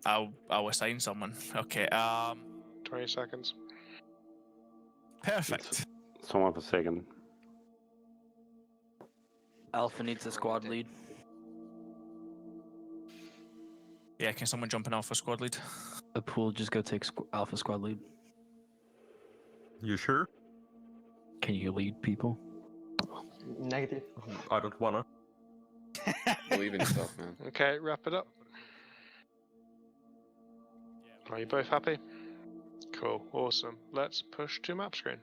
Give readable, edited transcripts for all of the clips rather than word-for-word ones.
I'll assign someone. Okay. 20 seconds. Perfect. Someone for second. Alpha needs a squad lead. Yeah, can someone jump in Alpha squad lead? The pool, just go take Alpha squad lead. You sure? Can you lead people? Negative. I don't wanna. Believe in yourself, man. Okay, wrap it up. Are you both happy? Cool, awesome. Let's push to map screen.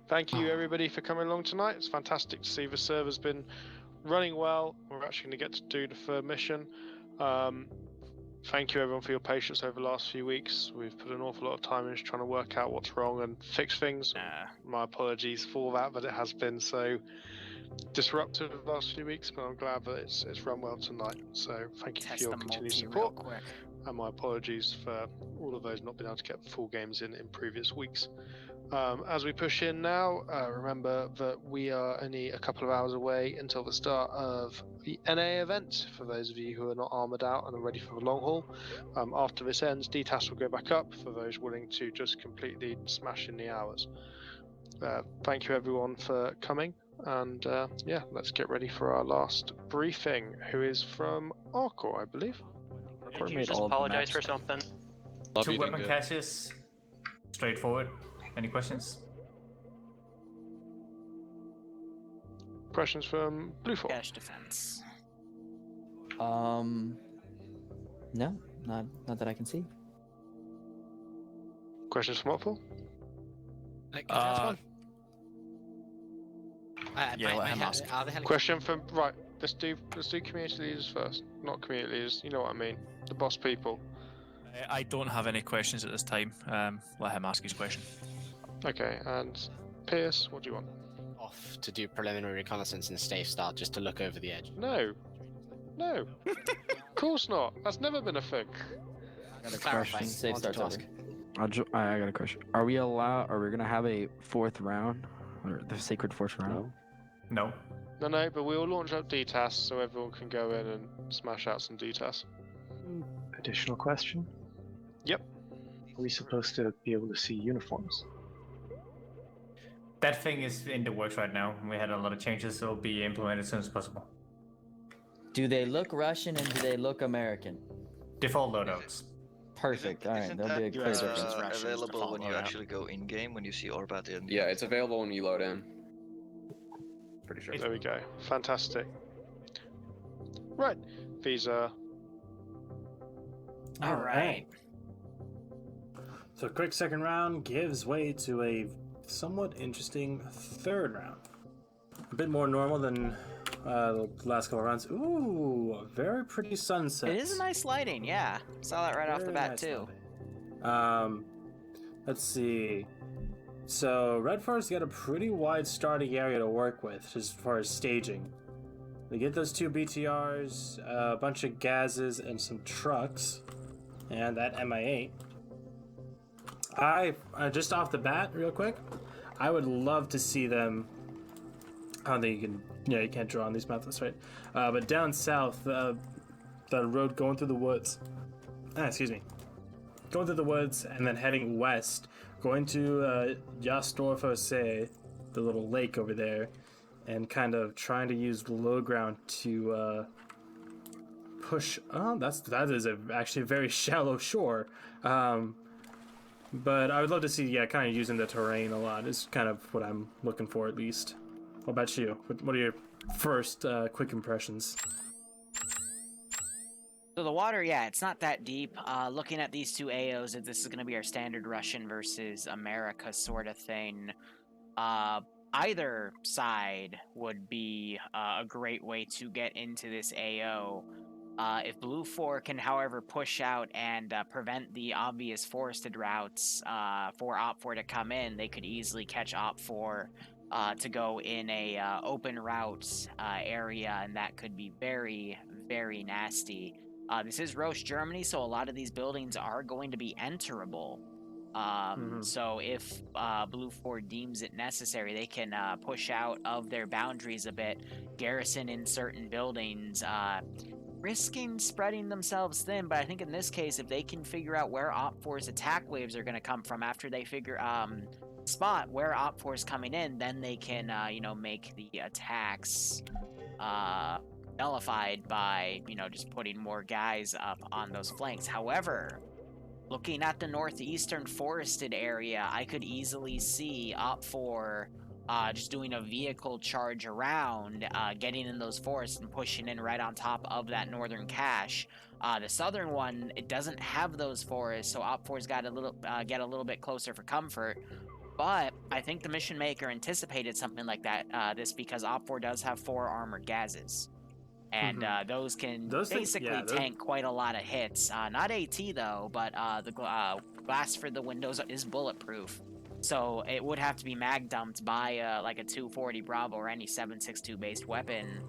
Thank you everybody for coming along tonight. It's fantastic to see the server's been running well. We're actually going to get to do the third mission. Thank you everyone for your patience over the last few weeks. We've put an awful lot of time into trying to work out what's wrong and fix things. My apologies for that, but it has been so disruptive the last few weeks, but I'm glad that it's run well tonight. So thank you for your continued support. And my apologies for all of those not being able to get full games in previous weeks. As we push in now, remember that we are only a couple of hours away until the start of the NA event, for those of you who are not armoured out and are ready for the long haul. After this ends, DTAS will go back up for those willing to just completely smash in the hours. Thank you everyone for coming, and yeah, let's get ready for our last briefing, who is from Arcor, I believe. Did you just apologize for something? Two weapon caches. Straightforward. Any questions? Questions from BLUFOR? Cache defense. No, not that I can see. Questions from OPFOR? Question from Let's do community leaders first, not community leaders. You know what I mean? The boss people. I don't have any questions at this time. Let him ask his question. Okay, and Pierce, what do you want? Off to do preliminary reconnaissance in a safe start, just to look over the edge. No, of course not. That's never been a thing. I got a question. Safe start task. I got a question. Are we gonna have a fourth round, or the sacred fourth round? No. No, but we'll launch up DTAS so everyone can go in and smash out some DTAS. Additional question? Yep. Are we supposed to be able to see uniforms? That thing is in the works right now. We had a lot of changes, so it'll be implemented as soon as possible. Do they look Russian and do they look American? Default loadouts. Perfect. All right, there'll be a clear difference. Available when you actually go in game, when you see Orbat in. Yeah, it's available when you load in. Pretty sure. There we go. Fantastic. Right, these are. All right. So, quick second round gives way to a somewhat interesting third round. A bit more normal than the last couple of rounds. Ooh, very pretty sunset. It is a nice lighting, yeah. Saw that right off the bat, too. Let's see. So, Red Forest got a pretty wide starting area to work with as far as staging. They get those two BTRs, a bunch of gazes, and some trucks, and that MI8. Just off the bat, real quick, I would love to see them. I don't think you can't draw on these maps, right? But down south, the road going through the woods. Going through the woods and then heading west, going to Jastorfose, the little lake over there, and kind of trying to use the low ground to push. Oh, that is actually a very shallow shore. But I would love to see, kind of using the terrain a lot is kind of what I'm looking for, at least. What about you? What are your first quick impressions? So the water, it's not that deep. Looking at these two AOs, this is going to be our standard Russian versus America sort of thing. Either side would be a great way to get into this AO. If BLUFOIR can, however, push out and prevent the obvious forested routes for OPFOR to come in, they could easily catch OPFOR to go in a open route area, and that could be very, very nasty. This is Roche, Germany, so a lot of these buildings are going to be enterable. So if BLUFOR deems it necessary, they can push out of their boundaries a bit, garrison in certain buildings, risking spreading themselves thin. But I think in this case, if they can figure out where OPFOR's attack waves are going to come from after they spot where OPFOR is coming in, then they can, make the attacks nullified by, just putting more guys up on those flanks. However, looking at the northeastern forested area, I could easily see OPFOR just doing a vehicle charge around, getting in those forests and pushing in right on top of that northern cache. The southern one, it doesn't have those forests, so OPFOR's got get a little bit closer for comfort. But I think the mission maker anticipated something like that, because OPFOR does have 4 armored gazes. And those can basically tank quite a lot of hits. Not AT though, but the glass for the windows is bulletproof. So it would have to be mag dumped by like a 240 Bravo or any 7.62 based weapon.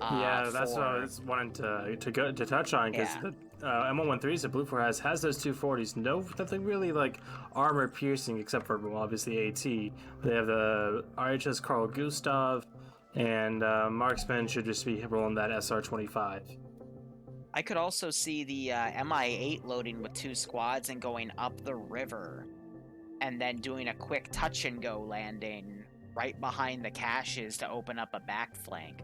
That's what I was wanting to touch on, because the M113s that BLUFOR has those 240s. Nothing really like armor piercing except for obviously AT. They have the RHS Carl Gustav, and marksman should just be rolling that SR-25. I could also see the MI-8 loading with 2 squads and going up the river, and then doing a quick touch and go landing right behind the caches to open up a back flank.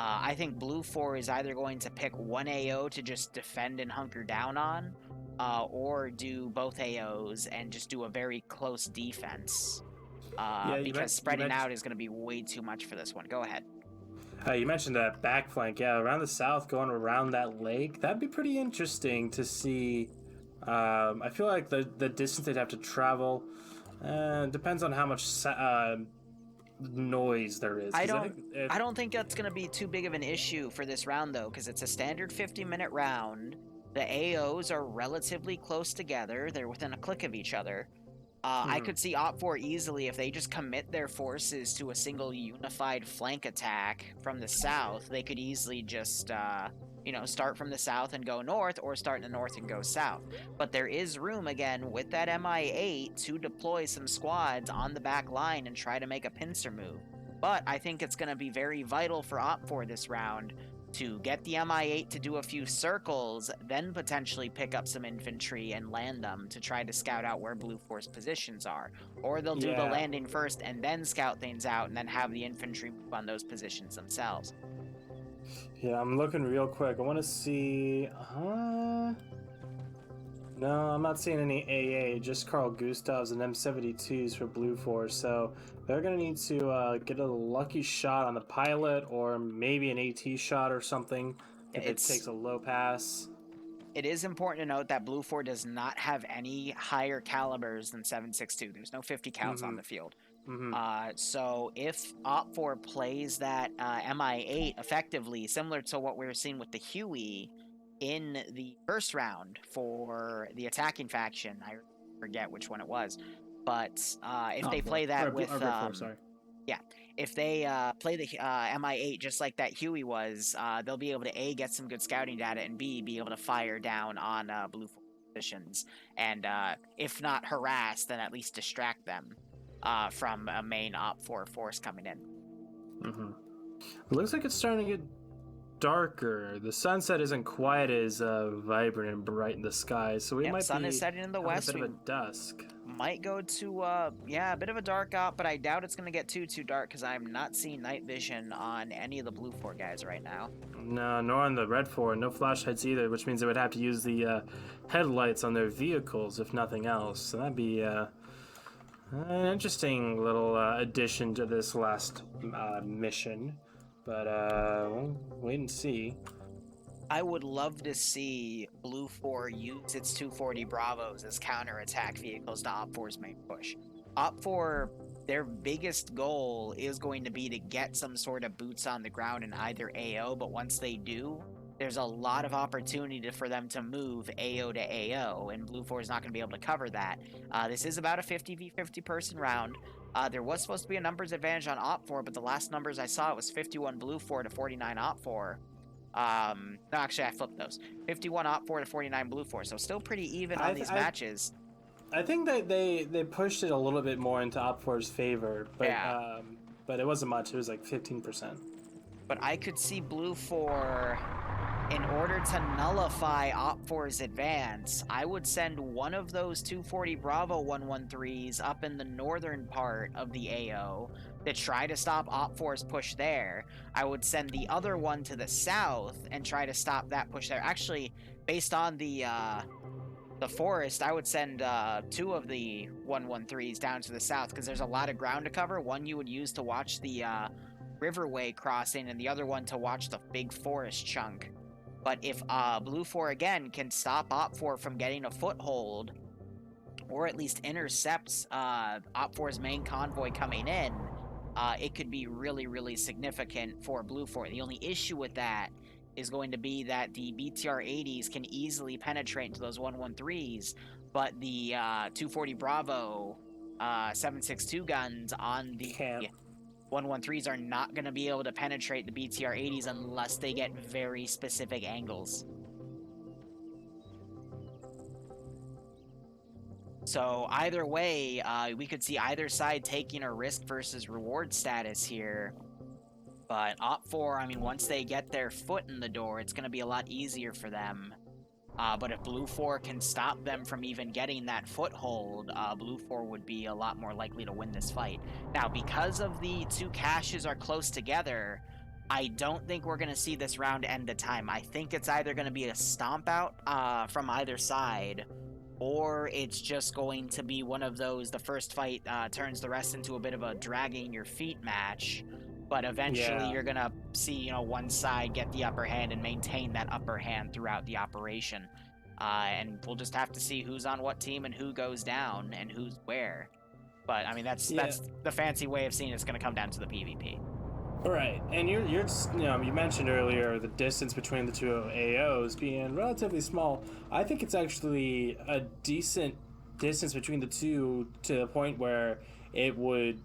I think BLUFOR is either going to pick one AO to just defend and hunker down on, or do both AOs and just do a very close defense. Because spreading out is going to be way too much for this one. Go ahead. You mentioned that back flank. Yeah, around the south, going around that lake. That'd be pretty interesting to see. I feel like the distance they'd have to travel depends on how much noise there is. I don't think that's going to be too big of an issue for this round, though, because it's a standard 50-minute round. The AOs are relatively close together. They're within a click of each other. I could see OPFOR easily, if they just commit their forces to a single unified flank attack from the south, they could easily just, start from the south and go north, or start in the north and go south. But there is room, again, with that MI-8 to deploy some squads on the back line and try to make a pincer move. But I think it's going to be very vital for OPFOR this round to get the MI-8 to do a few circles, then potentially pick up some infantry and land them to try to scout out where BLUFOR's positions are. Or they'll do the landing first and then scout things out and then have the infantry move on those positions themselves. Yeah, I'm looking real quick. I want to see... No, I'm not seeing any AA, just Carl Gustavs and M72s for BLUFOR, so they're going to need to get a lucky shot on the pilot, or maybe an AT shot or something if it takes a low pass. It is important to note that BLUFOR does not have any higher calibers than 7.62. There's no 50 counts on the field. So if OPFOR plays that MI-8 effectively, similar to what we were seeing with the Huey in the first round for the attacking faction, I forget which one it was, but if they play that with if they play the MI-8 just like that Huey was, they'll be able to A, get some good scouting data, and B, be able to fire down on BLUFOR positions, and if not harass, then at least distract them from a main OPFOR force coming in. It looks like it's starting to get darker. The sunset isn't quite as vibrant and bright in the sky, so we might sun is setting in the west. A bit of a dusk. Might go to a bit of a dark out, but I doubt it's going to get too dark because I'm not seeing night vision on any of the BLUFOR guys right now. No, nor on the Red 4. No flashlights either, which means they would have to use the headlights on their vehicles if nothing else. So that'd be an interesting little addition to this last mission. But we'll wait and see. I would love to see BLUFOR use its 240 Bravos as counterattack vehicles to OPFOR's main push. OPFOR, their biggest goal is going to be to get some sort of boots on the ground in either AO, but once they do, there's a lot of opportunity for them to move AO to AO, and BLUFOR is not going to be able to cover that. This is about a 50v50 person round. There was supposed to be a numbers advantage on OPFOR, but the last numbers I saw, it was 51 BLUFOR to 49 OPFOR. No, actually, I flipped those. 51 OPFOR to 49 BLUFOR, so still pretty even on these matches. I think that they pushed it a little bit more into OPFOR's favor, but it wasn't much. It was like 15%. But I could see BLUFOR, in order to nullify OPFOR's advance, I would send one of those 240 Bravo 113s up in the northern part of the AO to try to stop OPFOR's push there. I would send the other one to the south and try to stop that push there. Actually, based on the forest, I would send 2 of the 113s down to the south because there's a lot of ground to cover. One you would use to watch the riverway crossing and the other one to watch the big forest chunk. But if BLUFOR again can stop OPFOR from getting a foothold, or at least intercepts OPFOR's main convoy coming in, it could be really, really significant for BLUFOR. The only issue with that is going to be that the BTR-80s can easily penetrate into those 113s, but the 240 Bravo 7.62 guns on the 113s are not going to be able to penetrate the BTR-80s unless they get very specific angles. So either way, we could see either side taking a risk versus reward status here. But OPFOR, I mean, once they get their foot in the door, it's going to be a lot easier for them. But if BLUFOR can stop them from even getting that foothold, BLUFOR would be a lot more likely to win this fight. Now, because of the 2 caches are close together, I don't think we're going to see this round end to time. I think it's either going to be a stomp out from either side, or it's just going to be one of those, the first fight turns the rest into a bit of a dragging your feet match. But eventually you're going to see, you know, one side get the upper hand and maintain that upper hand throughout the operation. And we'll just have to see who's on what team and who goes down and who's where. But, I mean, that's the fancy way of seeing it's going to come down to the PvP. Right, and you mentioned earlier the distance between the 2 AOs being relatively small. I think it's actually a decent distance between the 2 to the point where it would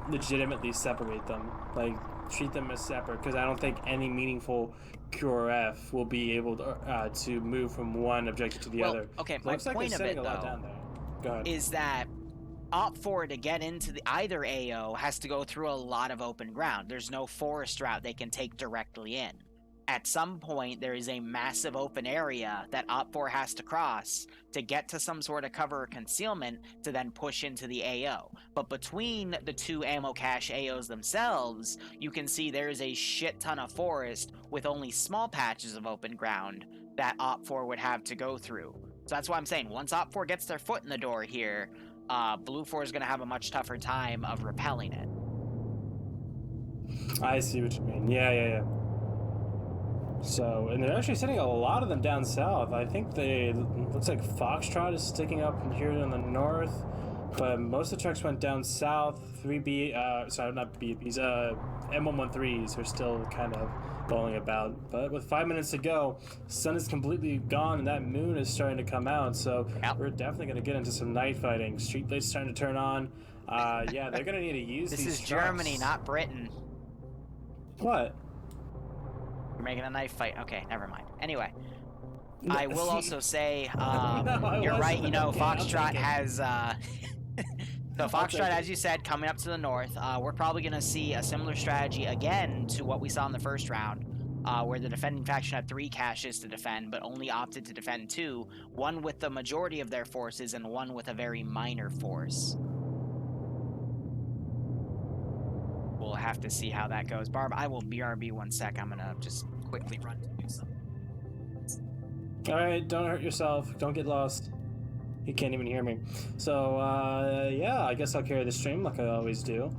legitimately separate them, like treat them as separate, because I don't think any meaningful QRF will be able to move from one objective to the other. Okay, my point of it though is that OPFOR to get into either AO has to go through a lot of open ground. There's no forest route they can take directly in. At some point, there is a massive open area that OPFOR has to cross to get to some sort of cover or concealment to then push into the AO. But between the 2 ammo cache AOs themselves, you can see there's a shit ton of forest with only small patches of open ground that OPFOR would have to go through. So that's why I'm saying, once OPFOR gets their foot in the door here, BLUFOR is going to have a much tougher time of repelling it. I see what you mean. Yeah. So, and they're actually sending a lot of them down south. I think looks like Foxtrot is sticking up here in the north, but most of the trucks went down south. 3B, sorry, not BBs, M113s are still kind of rolling about. But with 5 minutes to go, sun is completely gone and that moon is starting to come out. So we're definitely going to get into some night fighting. Street lights starting to turn on. Yeah, they're going to need to use these This is trucks. Germany, not Britain. What? We're making a knife fight. Okay, never mind. Anyway, I will also say, you're right, you know, Foxtrot has, so Foxtrot, as you said, coming up to the north, we're probably going to see a similar strategy again to what we saw in the first round, where the defending faction had 3 caches to defend, but only opted to defend 2, one with the majority of their forces and one with a very minor force. We'll have to see how that goes. Barb, I will BRB 1 sec. I'm gonna just quickly run to do something. Alright, don't hurt yourself. Don't get lost. You can't even hear me. So, yeah, I guess I'll carry the stream like I always do.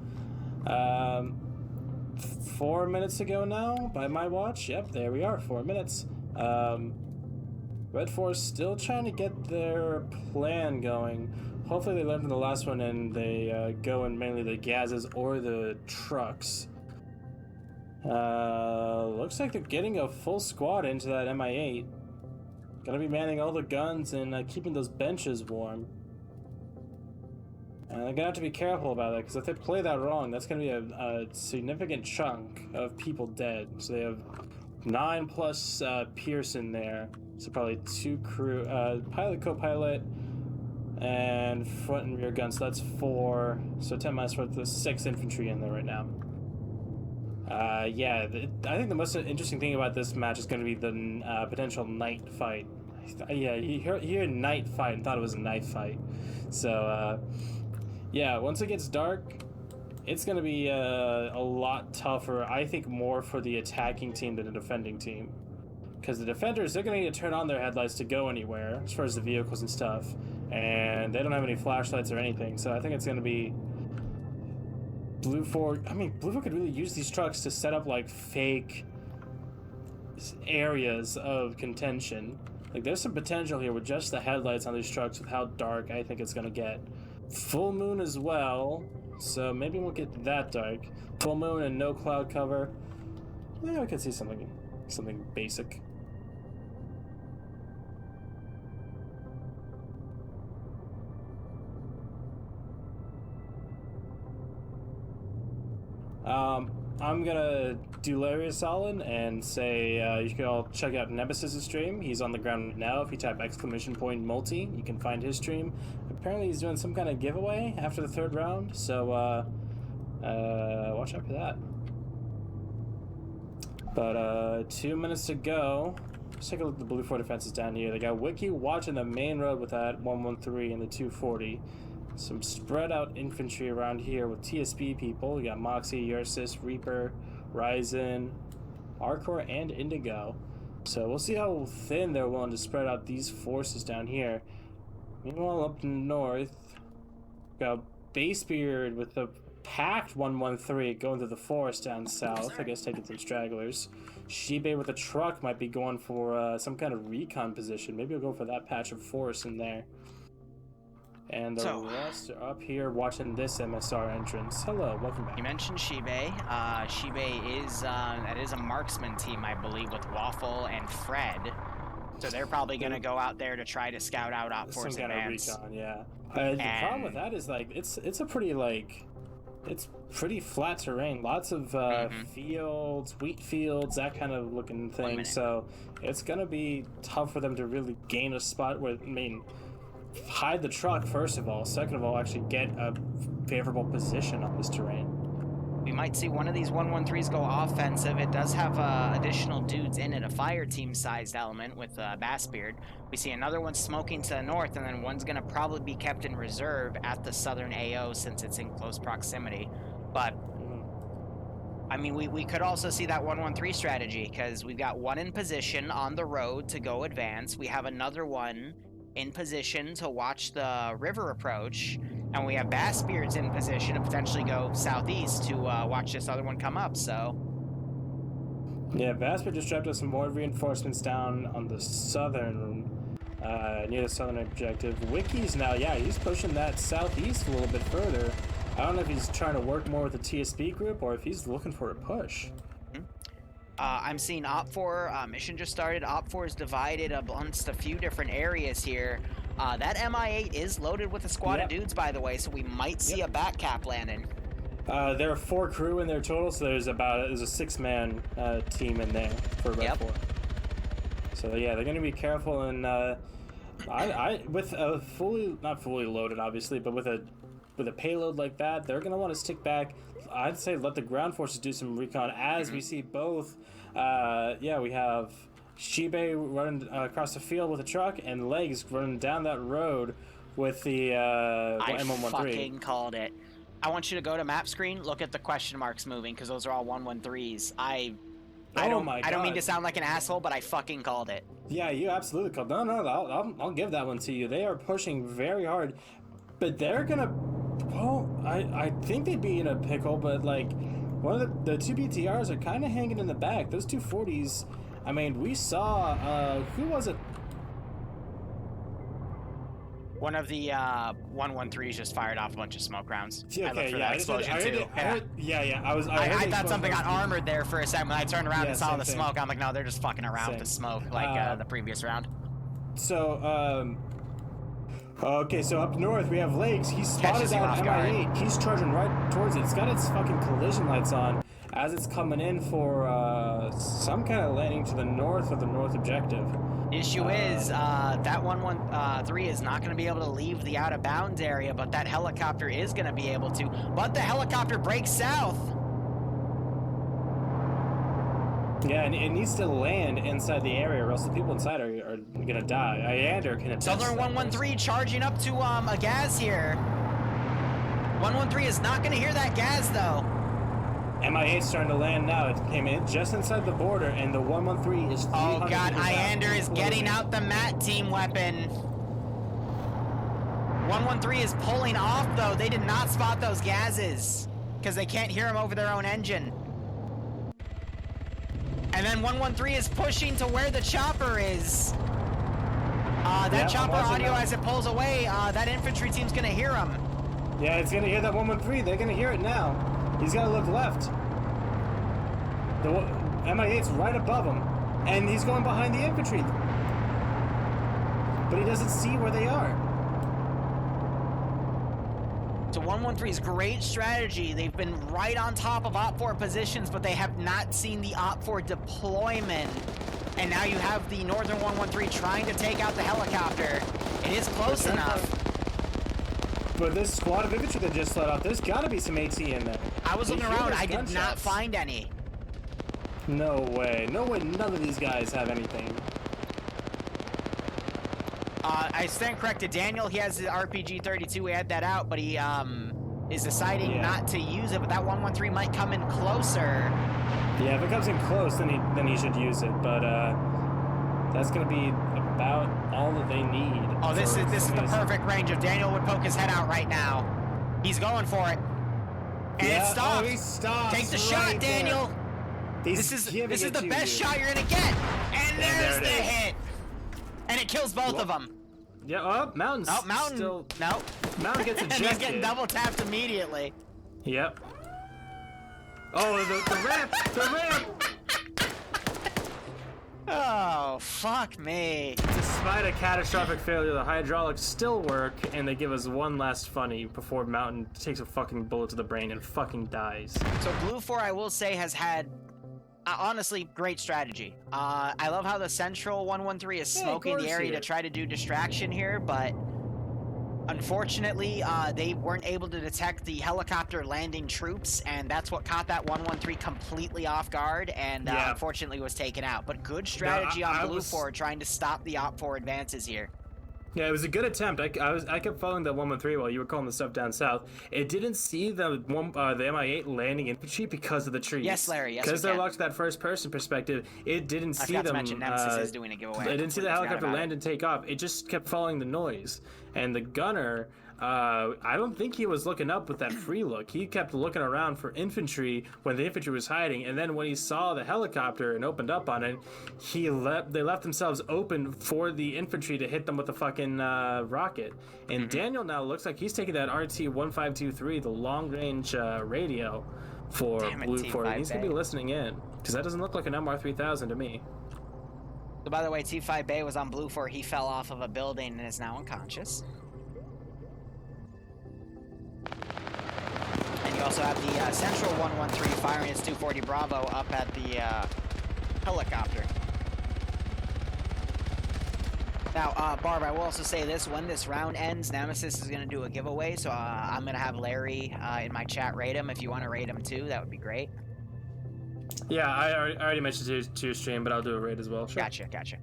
4 minutes ago now, by my watch. Yep, there we are, 4 minutes. Red Force still trying to get their plan going. Hopefully they learned from the last one and they go in mainly the Gazes or the trucks. Looks like they're getting a full squad into that MI8. Gonna be manning all the guns and keeping those benches warm. And they're gonna have to be careful about that, because if they play that wrong, that's gonna be a significant chunk of people dead. So they have 9 plus Pearson there. So probably 2 crew, pilot, co-pilot, and front and rear guns. So that's 4. So 10 minus 4, there's 6 infantry in there right now. Yeah, I think the most interesting thing about this match is going to be the potential night fight. Yeah, you hear night fight and thought it was a knife fight. So, yeah, once it gets dark, it's going to be a lot tougher, I think, more for the attacking team than the defending team. Because the defenders, they're going to need to turn on their headlights to go anywhere, as far as the vehicles and stuff. And they don't have any flashlights or anything, so I think it's going to be BLUFOR. I mean, BLUFOR could really use these trucks to set up, like, fake areas of contention. Like, there's some potential here with just the headlights on these trucks with how dark I think it's going to get. Full moon as well, so maybe we'll get that dark. Full moon and no cloud cover. Yeah, we could see something basic. I'm gonna do Larry a solid and say you can all check out Nemesis' stream. He's on the ground right now. If you type !multi, you can find his stream. Apparently he's doing some kind of giveaway after the 3rd round, so watch out for that. But 2 minutes to go. Let's take a look at the BLUFOR defenses down here. They got Wiki watching the main road with that 113 and the 240. Some spread out infantry around here with TSP people. You got Moxie, Ursus, Reaper, Ryzen, Arcor, and Indigo. So we'll see how thin they're willing to spread out these forces down here. Meanwhile, up north, we got Basebeard with the packed 113 going through the forest down south. I guess taking some stragglers. Shibe with a truck might be going for some kind of recon position. Maybe we'll go for that patch of forest in there. And the rest are up here watching this MSR entrance. Hello, welcome back. You mentioned Shibe. Shibe is that is a marksman team, I believe, with Waffle and Fred. So they're probably going to go out there to try to scout out OPFOR's advance. Some kind of recon, yeah. The problem with that is, like, it's a pretty, like, it's pretty flat terrain. Lots of fields, wheat fields, that kind of looking thing. So it's going to be tough for them to really gain a spot where, I mean, hide the truck, first of all. Second of all, actually get a favorable position on this terrain. We might see one of these 113s go offensive. It does have additional dudes in it, a fire team sized element with Bassbeard. We see another one smoking to the north, and then one's going to probably be kept in reserve at the southern AO since it's in close proximity. But I mean, we could also see that 113 strategy, because we've got one in position on the road to go advance. We have another one in position to watch the river approach, and we have Bassbeards in position to potentially go southeast to watch this other one come up. So yeah, Bassbeard just dropped us some more reinforcements down on the southern near the southern objective. Wiki's now, yeah, he's pushing that southeast a little bit further. I don't know if he's trying to work more with the TSP group or if he's looking for a push. I'm seeing OPFOR, mission just started. OPFOR is divided amongst a few different areas here. That MI8 is loaded with a squad of dudes, by the way, so we might see a back cap landing. There are 4 crew in there total, so there's a 6-man team in there for Red 4. So yeah, they're going to be careful, and with a not fully loaded, obviously, but with a payload like that, they're going to want to stick back. I'd say let the ground forces do some recon as we see both. We have Shibe running across the field with a truck and Legs running down that road with the M113. I fucking called it. I want you to go to map screen, look at the question marks moving, because those are all 113s. I don't mean to sound like an asshole, but I fucking called it. Yeah, you absolutely called. No, I'll give that one to you. They are pushing very hard, but they're gonna. Well, I think they'd be in a pickle, but like one of the 2 BTRs are kind of hanging in the back. Those 240s. I mean, we saw who was it? One of the 113s just fired off a bunch of smoke rounds. Yeah, I looked for that explosion too. I thought something got armored there for a second. When I turned around and saw the smoke, I'm like, no, they're just fucking around with the smoke like the previous round. So, okay, so up north we have Lakes. He spotted that MI8. He's charging right towards it. It's got its fucking collision lights on. as it's coming in for some kind of landing to the north of the north objective. Issue is, that 113 is not going to be able to leave the out-of-bounds area, but that helicopter is going to be able to. But the helicopter breaks south. Yeah, and it needs to land inside the area, or else the people inside are going to die. Iander can attest. Southern 113 charging up to a gas here. 113 is not going to hear that gas, though. MI8's starting to land now. It came in just inside the border, and the 113 is. Oh God! Iander is getting out the MAT team weapon. 113 is pulling off, though. They did not spot those gases because they can't hear them over their own engine. And then 113 is pushing to where the chopper is. That chopper audio, as it pulls away, that infantry team's gonna hear him. Yeah, it's gonna hear that 113. They're gonna hear it now. He's gotta look left. The MI8's right above him, and he's going behind the infantry. But he doesn't see where they are. So 113's great strategy. They've been right on top of OPFOR positions, but they have not seen the OPFOR deployment. And now you have the Northern 113 trying to take out the helicopter. It is close enough. But this squad of infantry that just let off, there's gotta be some AT in there. I was looking around, I did not find any. No way. No way none of these guys have anything. I stand corrected. Daniel, he has the RPG-32. We had that out, but he is deciding not to use it. But that 113 might come in closer. Yeah, if it comes in close, then he should use it. But that's gonna be about all that they need. Oh, this is the perfect range. If Daniel would poke his head out right now, he's going for it. And it stops. Oh, he stops. Take the shot, Daniel. This is the best shot you're gonna get. And there's the hit. And it kills both of them. Yeah, Mountain's Mountain. still... No. Mountain gets ejected. And he's getting double tapped immediately. Yep. Oh, the ramp! The ramp! Oh, fuck me. Despite a catastrophic failure, the hydraulics still work, and they give us one last funny before Mountain takes a fucking bullet to the brain and fucking dies. So BLUFOR, I will say, has had... honestly, great strategy. I love how the central 113 is smoking the area to try to do distraction here, but unfortunately, they weren't able to detect the helicopter landing troops, and that's what caught that 113 completely off guard, and unfortunately was taken out. But good strategy on BLUFOR trying to stop the OPFOR advances here. Yeah, it was a good attempt. I kept following that 113 while you were calling the stuff down south. It didn't see the MI8 landing infantry because of the trees. Yes, Larry. Yes, because they're locked to that first-person perspective. It didn't see them. I forgot to mention Nemesis is doing a giveaway. It didn't see the helicopter land and take off. It just kept following the noise. And the gunner, I don't think he was looking up with that free look. He kept looking around for infantry when the infantry was hiding, and then when he saw the helicopter and opened up on it, they left themselves open for the infantry to hit them with a fucking rocket. And Daniel now looks like he's taking that RT-1523, the long-range radio for BLUFOR, and he's going to be listening in, because that doesn't look like an MR3000 to me. So by the way, T5 Bay was on BLUFOR. He fell off of a building and is now unconscious. And you also have the Central 113 firing its 240 Bravo up at the helicopter. Now, Barb, I will also say this. When this round ends, Nemesis is going to do a giveaway, so I'm going to have Larry in my chat rate him. If you want to rate him too, that would be great. Yeah, I already mentioned to your stream, but I'll do a raid as well. Sure. Gotcha.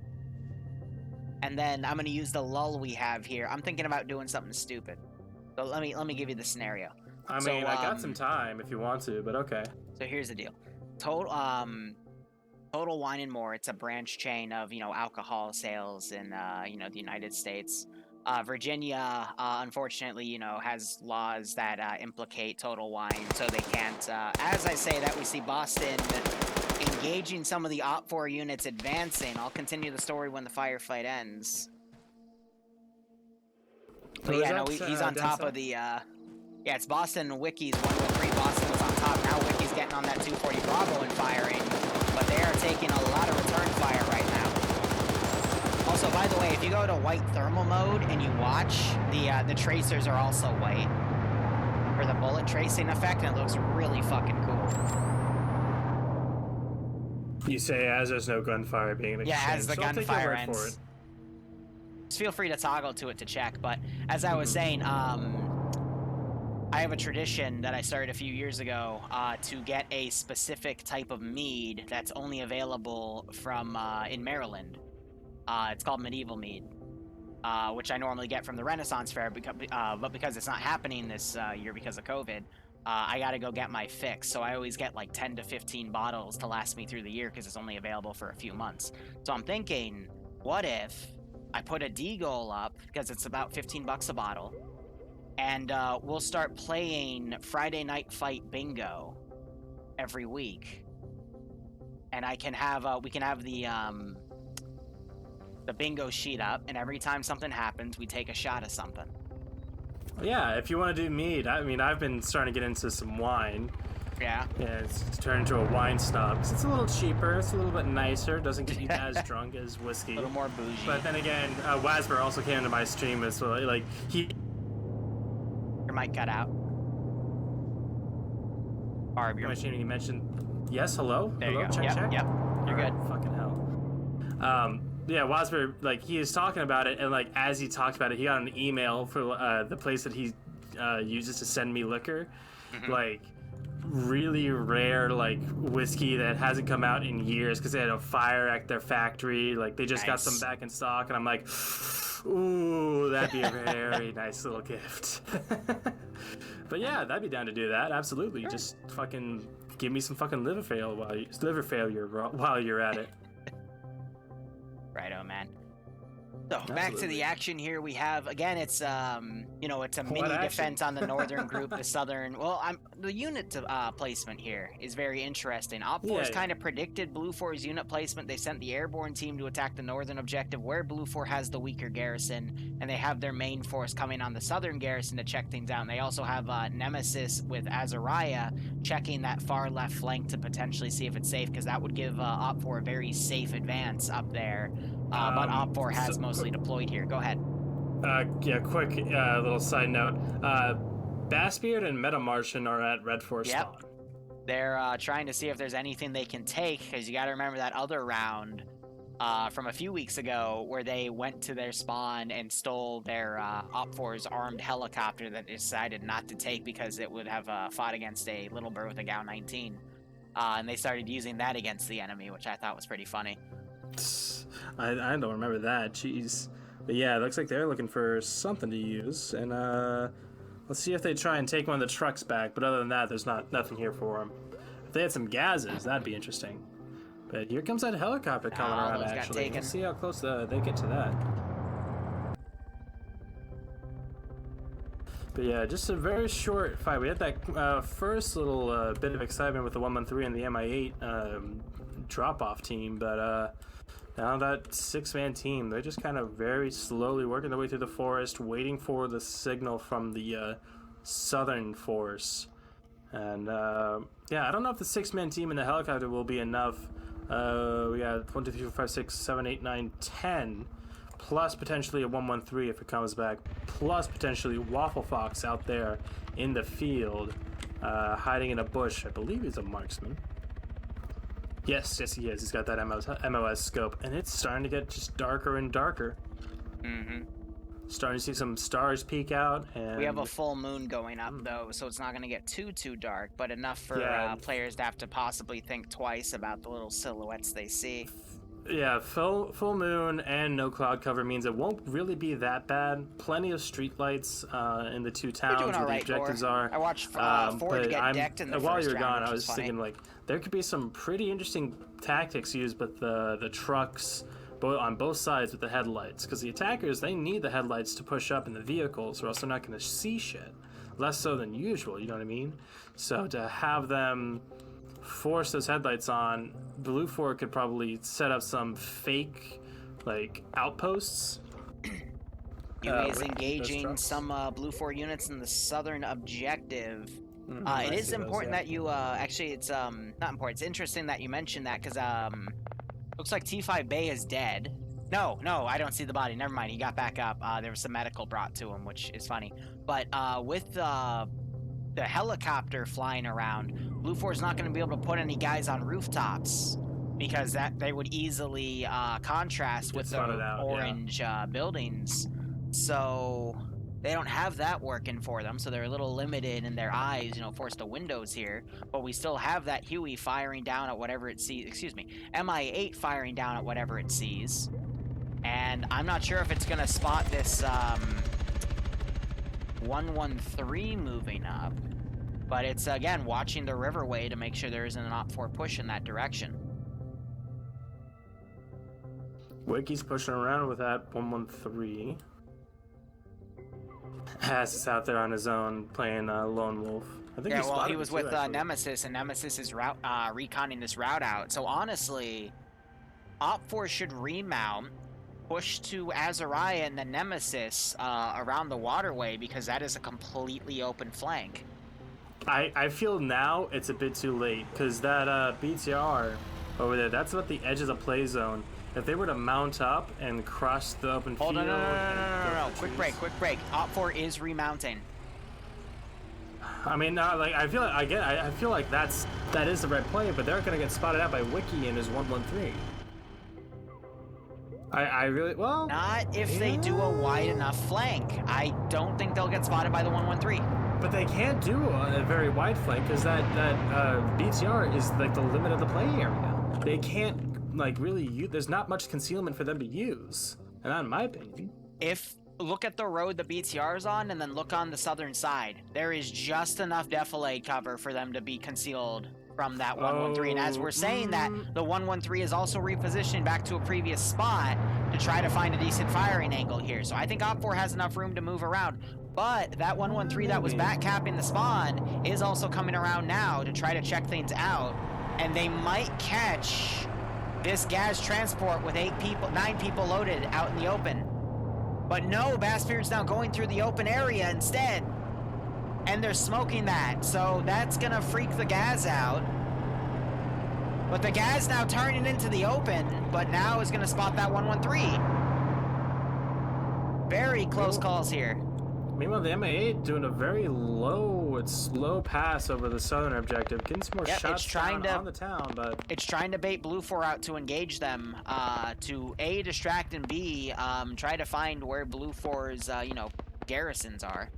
And then I'm going to use the lull we have here. I'm thinking about doing something stupid. So let me give you the scenario. I mean, I got some time if you want to, but okay. So here's the deal. Total Wine and More. It's a branch chain of alcohol sales in the United States. Virginia, unfortunately, has laws that implicate Total Wine, so they can't. As I say that, we see Boston engaging some of the OPFOR units advancing. I'll continue the story when the firefight ends. But yeah, no, he's on top of the. Yeah, it's Boston and Wiki's 113. Boston was on top. Now Wiki's getting on that 240 Bravo and firing, but they are taking a lot of return fire right now. Also, by the way, if you go to white thermal mode and you watch, the tracers are also white for the bullet tracing effect, and it looks really fucking cool. You say as there's no gunfire being exchanged. Yeah, as the so I'll take your gunfire word for ends. it. Just feel free to toggle to it to check. But as I was saying, I have a tradition that I started a few years ago to get a specific type of mead that's only available from in Maryland. It's called medieval mead, which I normally get from the Renaissance Fair, but because it's not happening this year because of COVID, I got to go get my fix. So I always get like 10 to 15 bottles to last me through the year because it's only available for a few months. So I'm thinking, what if I put a D goal up because it's about $15 a bottle, and we'll start playing Friday Night Fight Bingo every week, and I can have we can have the bingo sheet up, and every time something happens, we take a shot of something. Yeah, if you want to do mead, I mean, I've been starting to get into some wine. Yeah. Yeah, it's turned into a wine snob. 'Cause it's a little cheaper, it's a little bit nicer, doesn't get you as drunk as whiskey. A little more bougie. But then again, Wasper also came into my stream as well. Like, Your mic cut out. Barb, my stream, he mentioned, yes, hello? There hello? you go. Check, Yep, check? yep. You're All right, good. fucking hell. Yeah, Wasper, like, he is talking about it, and, like, as he talked about it, he got an email for the place that he uses to send me liquor. Like, really rare, like, whiskey that hasn't come out in years because they had a fire at their factory. Like, they just got some back in stock, and I'm like, ooh, that'd be a very nice little gift. But yeah, that'd be down to do that, absolutely. Sure. Just fucking give me some fucking liver failure while you're at it. Righto, man. So back to the action here. We have again. It's it's a mini defense on the northern group. The southern. Well, the unit placement here is very interesting. OPFOR's kind of predicted BLUFOR's unit placement. They sent the airborne team to attack the northern objective, where BLUFOR has the weaker garrison, and they have their main force coming on the southern garrison to check things out. And they also have Nemesis with Azariah checking that far left flank to potentially see if it's safe, because that would give OPFOR a very safe advance up there. But OPFOR has mostly deployed here. Go ahead. Yeah, quick little side note. Bassbeard and Metamartian are at Red Force spawn. They're trying to see if there's anything they can take, because you got to remember that other round from a few weeks ago where they went to their spawn and stole their OPFOR's armed helicopter that they decided not to take because it would have fought against a little bird with a GAU 19. And they started using that against the enemy, which I thought was pretty funny. I don't remember that, jeez. But yeah, it looks like they're looking for something to use, and let's see if they try and take one of the trucks back, but other than that, there's nothing here for them. If they had some gases, that'd be interesting. But here comes that helicopter coming around, actually. Let's see how close they get to that. But yeah, just a very short fight. We had that first little bit of excitement with the 113 and the MI8 drop-off team, but now that 6-man team, they're just kind of very slowly working their way through the forest, waiting for the signal from the southern force. And yeah, I don't know if the 6-man team and the helicopter will be enough. We got 1, 2, 3, 4, 5, 6, 7, 8, 9, 10, plus potentially a 113 if it comes back, plus potentially Waffle Fox out there in the field, hiding in a bush. I believe he's a marksman. Yes, he is. He's got that MOS scope, and it's starting to get just darker and darker. Starting to see some stars peek out, and we have a full moon going up though, so it's not going to get too dark, but enough for players to have to possibly think twice about the little silhouettes they see. Yeah, full moon and no cloud cover means it won't really be that bad. Plenty of street lights in the two towns where the objectives are. I watched Ford get decked in the while first you were round, gone, I was thinking like there could be some pretty interesting tactics used with the trucks on both sides with the headlights, because the attackers, they need the headlights to push up in the vehicles, or else they're not going to see shit. Less so than usual, you know what I mean? So to have them force those headlights on, BLUFOR could probably set up some fake like outposts. UA is engaging some BLUFOR units in the southern objective. It is important that you actually, it's not important, it's interesting that you mentioned that, because looks like T5 Bay is dead. No, I don't see the body. Never mind. He got back up. There was some medical brought to him, which is funny. But with the helicopter flying around, BLUFOR's not going to be able to put any guys on rooftops because that they would easily contrast with the spotted out, orange buildings. So they don't have that working for them, so they're a little limited in their eyes, you know, forced to windows here. But we still have that Huey firing down at whatever it sees. Excuse me, MI8 firing down at whatever it sees. And I'm not sure if it's gonna spot this 113 moving up, but it's again watching the riverway to make sure there isn't an OPFOR push in that direction. Wiki's pushing around with that 113. Haas is out there on his own playing Lone Wolf. I think he was with Nemesis, and Nemesis is reconning this route out. So honestly, OPFOR should remount, push to Azariah and the Nemesis around the waterway, because that is a completely open flank. I feel now it's a bit too late, because that BTR over there, that's about the edge of the play zone. If they were to mount up and cross the open field... Hold on, no. Quick break. OPFOR is remounting. I mean, like I feel like that is the right play, but they're gonna get spotted out by Wiki and his 113. I really not if they do a wide enough flank. I don't think they'll get spotted by the 113. But they can't do a very wide flank because that BTR is like the limit of the play area. They can't like really use. There's not much concealment for them to use, and not in my opinion. If look at the road the BTR is on, and then look on the southern side, there is just enough defilade cover for them to be concealed from that 113. And as we're saying that, the 113 is also repositioning back to a previous spot to try to find a decent firing angle here. So I think OPFOR has enough room to move around. But that 113 that was back capping the spawn is also coming around now to try to check things out. And they might catch this gas transport with 9 people loaded out in the open. But no, Bassbeard's now going through the open area instead. And they're smoking that, so that's gonna freak the gas out. But the gas now turning into the open, but now is gonna spot that 113. Very close calls here. Meanwhile, the MA8 doing a very slow pass over the southern objective, getting some more shots on the town, but it's trying to bait BLUFOR out to engage them, to A, distract, and B, try to find where BLUFOR's garrisons are.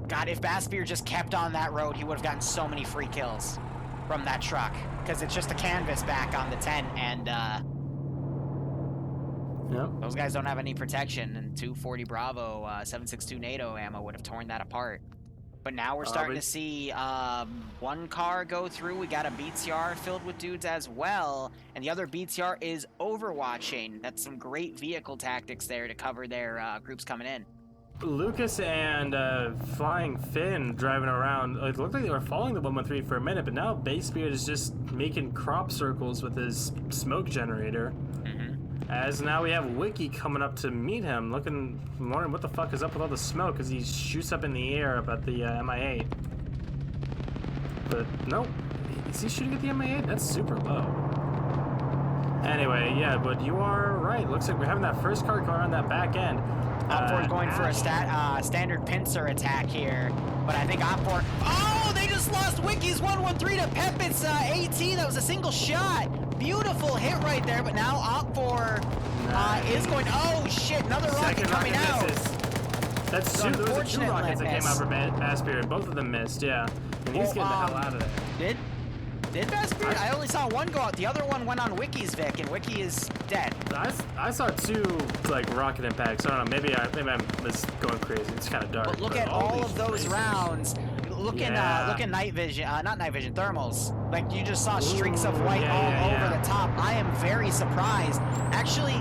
God, if Bassbeard just kept on that road, he would have gotten so many free kills from that truck, because it's just a canvas back on the tent, and those guys don't have any protection, and 240 Bravo, 7.62 NATO ammo would have torn that apart. But now we're starting to see one car go through. We got a BTR filled with dudes as well, and the other BTR is overwatching. That's some great vehicle tactics there to cover their groups coming in. Lucas and Flying Finn driving around. It looked like they were following the 113 for a minute, but now Basebeard is just making crop circles with his smoke generator. As now we have Wiki coming up to meet him, wondering what the fuck is up with all the smoke as he shoots up in the air about the MI8. But no, is he shooting at the MI8? That's super low. Anyway, yeah, but you are right. Looks like we're having that first car going around that back end. OPFOR's going for a standard pincer attack here, but I think OPFOR... Oh, they just lost Wiki's 113 to Pepit's 18. That was a single shot. Beautiful hit right there, but now OPFOR is going... Oh, shit, another rocket coming out. That's two. There was 2 rockets that came out from Bassbeard. Both of them missed, yeah. And he's getting the hell out of there. Did Bassbeard? I only saw one go out. The other one went on Wiki's Vic, and Wiki is dead. I saw 2 rocket impacts. I don't know. Maybe I'm just going crazy. It's kind of dark. But look at all of those rounds. Look in night vision, not night vision, thermals. Like you just saw streaks of white all over the top. I am very surprised. Actually,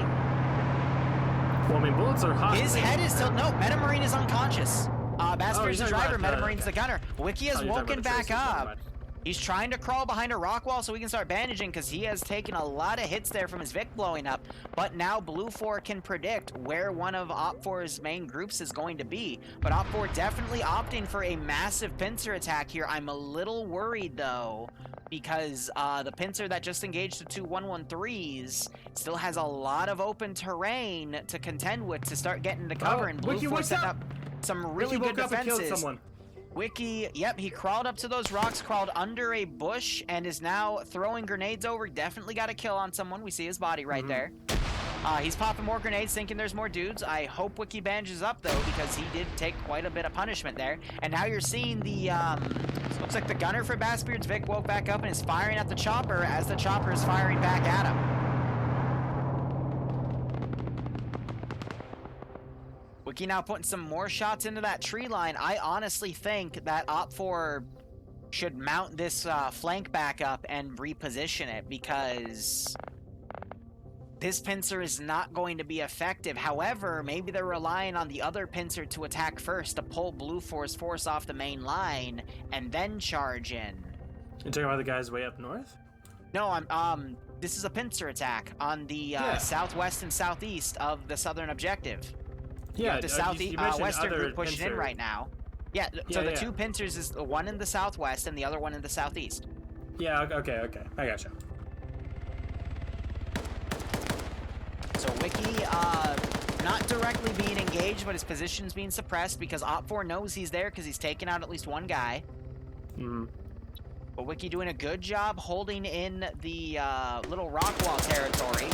well, I mean, bullets are hot. His head is still Metamarine is unconscious. Bassbeard's the driver, Metamarine's the gunner. Wiki has woken back up. He's trying to crawl behind a rock wall so we can start bandaging because he has taken a lot of hits there from his Vic blowing up. But now BLUFOR can predict where one of OPFOR's main groups is going to be. But OPFOR definitely opting for a massive pincer attack here. I'm a little worried though because the pincer that just engaged the 2 113s still has a lot of open terrain to contend with to start getting to cover. And BLUFOR set up some really good defenses. Wiki, yep, he crawled up to those rocks, crawled under a bush, and is now throwing grenades over. Definitely got a kill on someone. We see his body right there. He's popping more grenades, thinking there's more dudes. I hope Wiki bandages up, though, because he did take quite a bit of punishment there. And now you're seeing the, looks like the gunner for Bassbeard's Vic woke back up and is firing at the chopper as the chopper is firing back at him. Wiki now putting some more shots into that tree line. I honestly think that OPFOR should mount this flank back up and reposition it, because this pincer is not going to be effective. However, maybe they're relying on the other pincer to attack first, to pull BLUFOR's force off the main line, and then charge in. You talking about the guys way up north? No, this is a pincer attack on the southwest and southeast of the southern objective. Yeah, the western group pushing in right now. Yeah, so the two pincers is the one in the southwest and the other one in the southeast. Yeah, okay, I gotcha. So Wiki, not directly being engaged, but his position's being suppressed because OPFOR knows he's there because he's taken out at least one guy. But Wiki doing a good job holding in the little rock wall territory,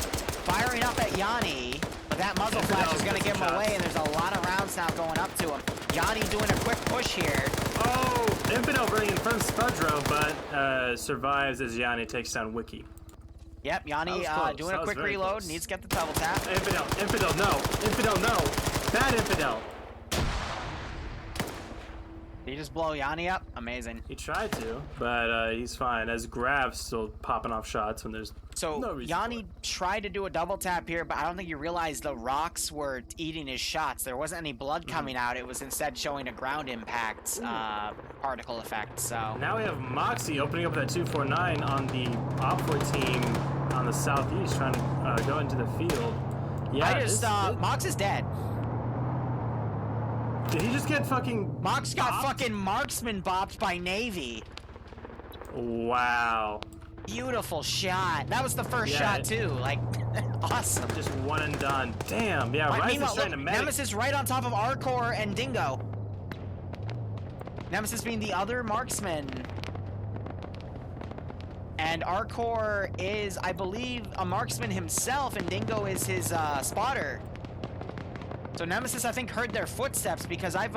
firing up at Yanni. But that muzzle flash is going to give him away, and there's a lot of rounds now going up to him. Yanni doing a quick push here. Oh, Infidel bringing from Spudro, but survives as Yanni takes down Wiki. Yep, Yanni doing a quick reload, needs to get the double tap. Infidel, no. Infidel, no. Bad Infidel. Did he just blow Yanni up? Amazing. He tried to, but he's fine, as Grav's still popping off shots when there's no reason. Yanni tried to do a double tap here, but I don't think he realized the rocks were eating his shots. There wasn't any blood coming out. It was instead showing a ground impact particle effect. So now we have Moxie opening up that 249 on the OPFOR team on the southeast, trying to go into the field. Yeah, Mox is dead. Did he just get fucking Mox got fucking marksman bopped by Navy. Wow. Beautiful shot. That was the first shot too. Like, awesome. Just one and done. Damn. Yeah, Rice is trying to medic. Nemesis right on top of Arcor and Dingo. Nemesis being the other marksman. And Arcor is, I believe, a marksman himself, and Dingo is his spotter. So Nemesis, I think, heard their footsteps because I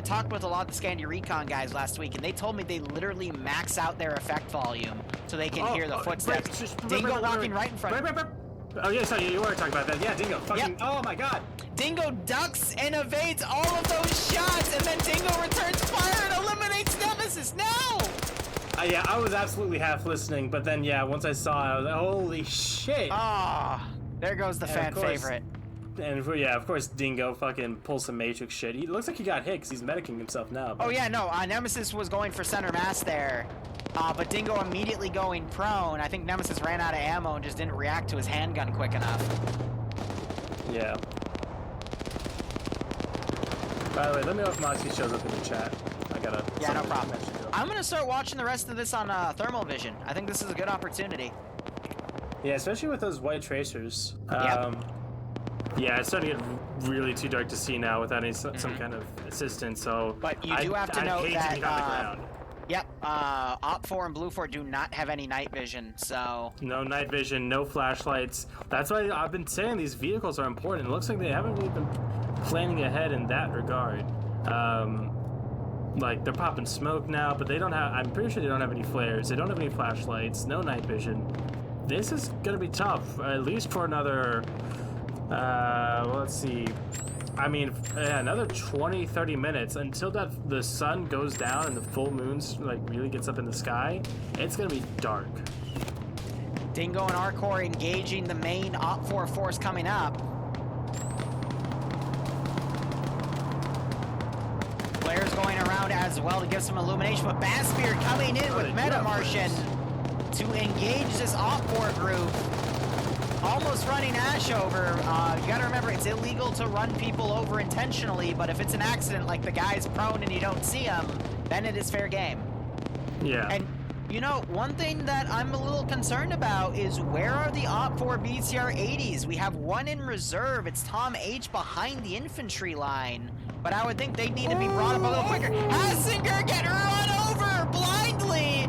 talked with a lot of the Scandi Recon guys last week, and they told me they literally max out their effect volume so they can hear the footsteps. Dingo walking right in front. Oh yeah, sorry, you were talking about that. Yeah, Dingo. Fucking. Oh my God. Dingo ducks and evades all of those shots, and then Dingo returns fire and eliminates Nemesis. No. Yeah, I was absolutely half listening, but then once I saw it, I was like, holy shit. There goes the fan favorite. And of course, Dingo fucking pulls some Matrix shit. He looks like he got hit because he's medicing himself now. But... Oh yeah, no, Nemesis was going for center mass there, but Dingo immediately going prone. I think Nemesis ran out of ammo and just didn't react to his handgun quick enough. Yeah. By the way, let me know if Moxie shows up in the chat. I gotta... Yeah, no problem. I'm gonna start watching the rest of this on thermal vision. I think this is a good opportunity. Yeah, especially with those white tracers. Yeah, it's starting to get really too dark to see now without any some kind of assistance. So, but you do have to note that. Yep, OPFOR and BLUFOIR do not have any night vision, so... No night vision, no flashlights. That's why I've been saying these vehicles are important. It looks like they haven't really been planning ahead in that regard. Like, they're popping smoke now, but they don't have... I'm pretty sure they don't have any flares. They don't have any flashlights, no night vision. This is gonna be tough, at least for another... well, let's see. I mean, another 20-30 minutes until the sun goes down and the full moon's like really gets up in the sky. It's gonna be dark. Dingo and Arcor engaging the main OPFOR force coming up. Flares going around as well to give some illumination, but Bassbeard coming in with Metamartian to engage this OPFOR group. Almost running Ash over. You gotta remember, it's illegal to run people over intentionally, but if it's an accident, like the guy's prone and you don't see him, then it is fair game. Yeah. And, you know, one thing that I'm a little concerned about is where are the OPFOR BCR 80s? We have one in reserve. It's Tom H behind the infantry line. but I would think they need to be brought up a little quicker. Hassinger getting run over blindly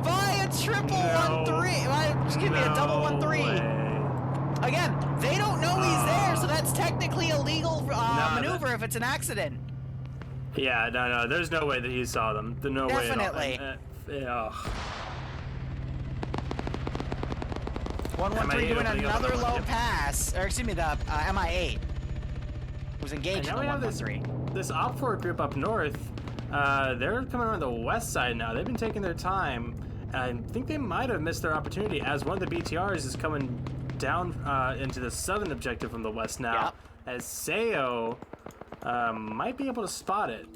by a triple 1-3. Excuse me, a double 1-3. Again, they don't know he's there, so that's technically a legal maneuver if it's an accident. Yeah, no, there's no way that he saw them. There's no way at all. Definitely. Yeah. 113 doing another low pass, or excuse me, the MI8 was engaged in the 113. This OPFOR group up north, they're coming around the west side now. They've been taking their time. I think they might have missed their opportunity as one of the BTRs is coming down into the southern objective from the west now. Yep. As Sayo might be able to spot it.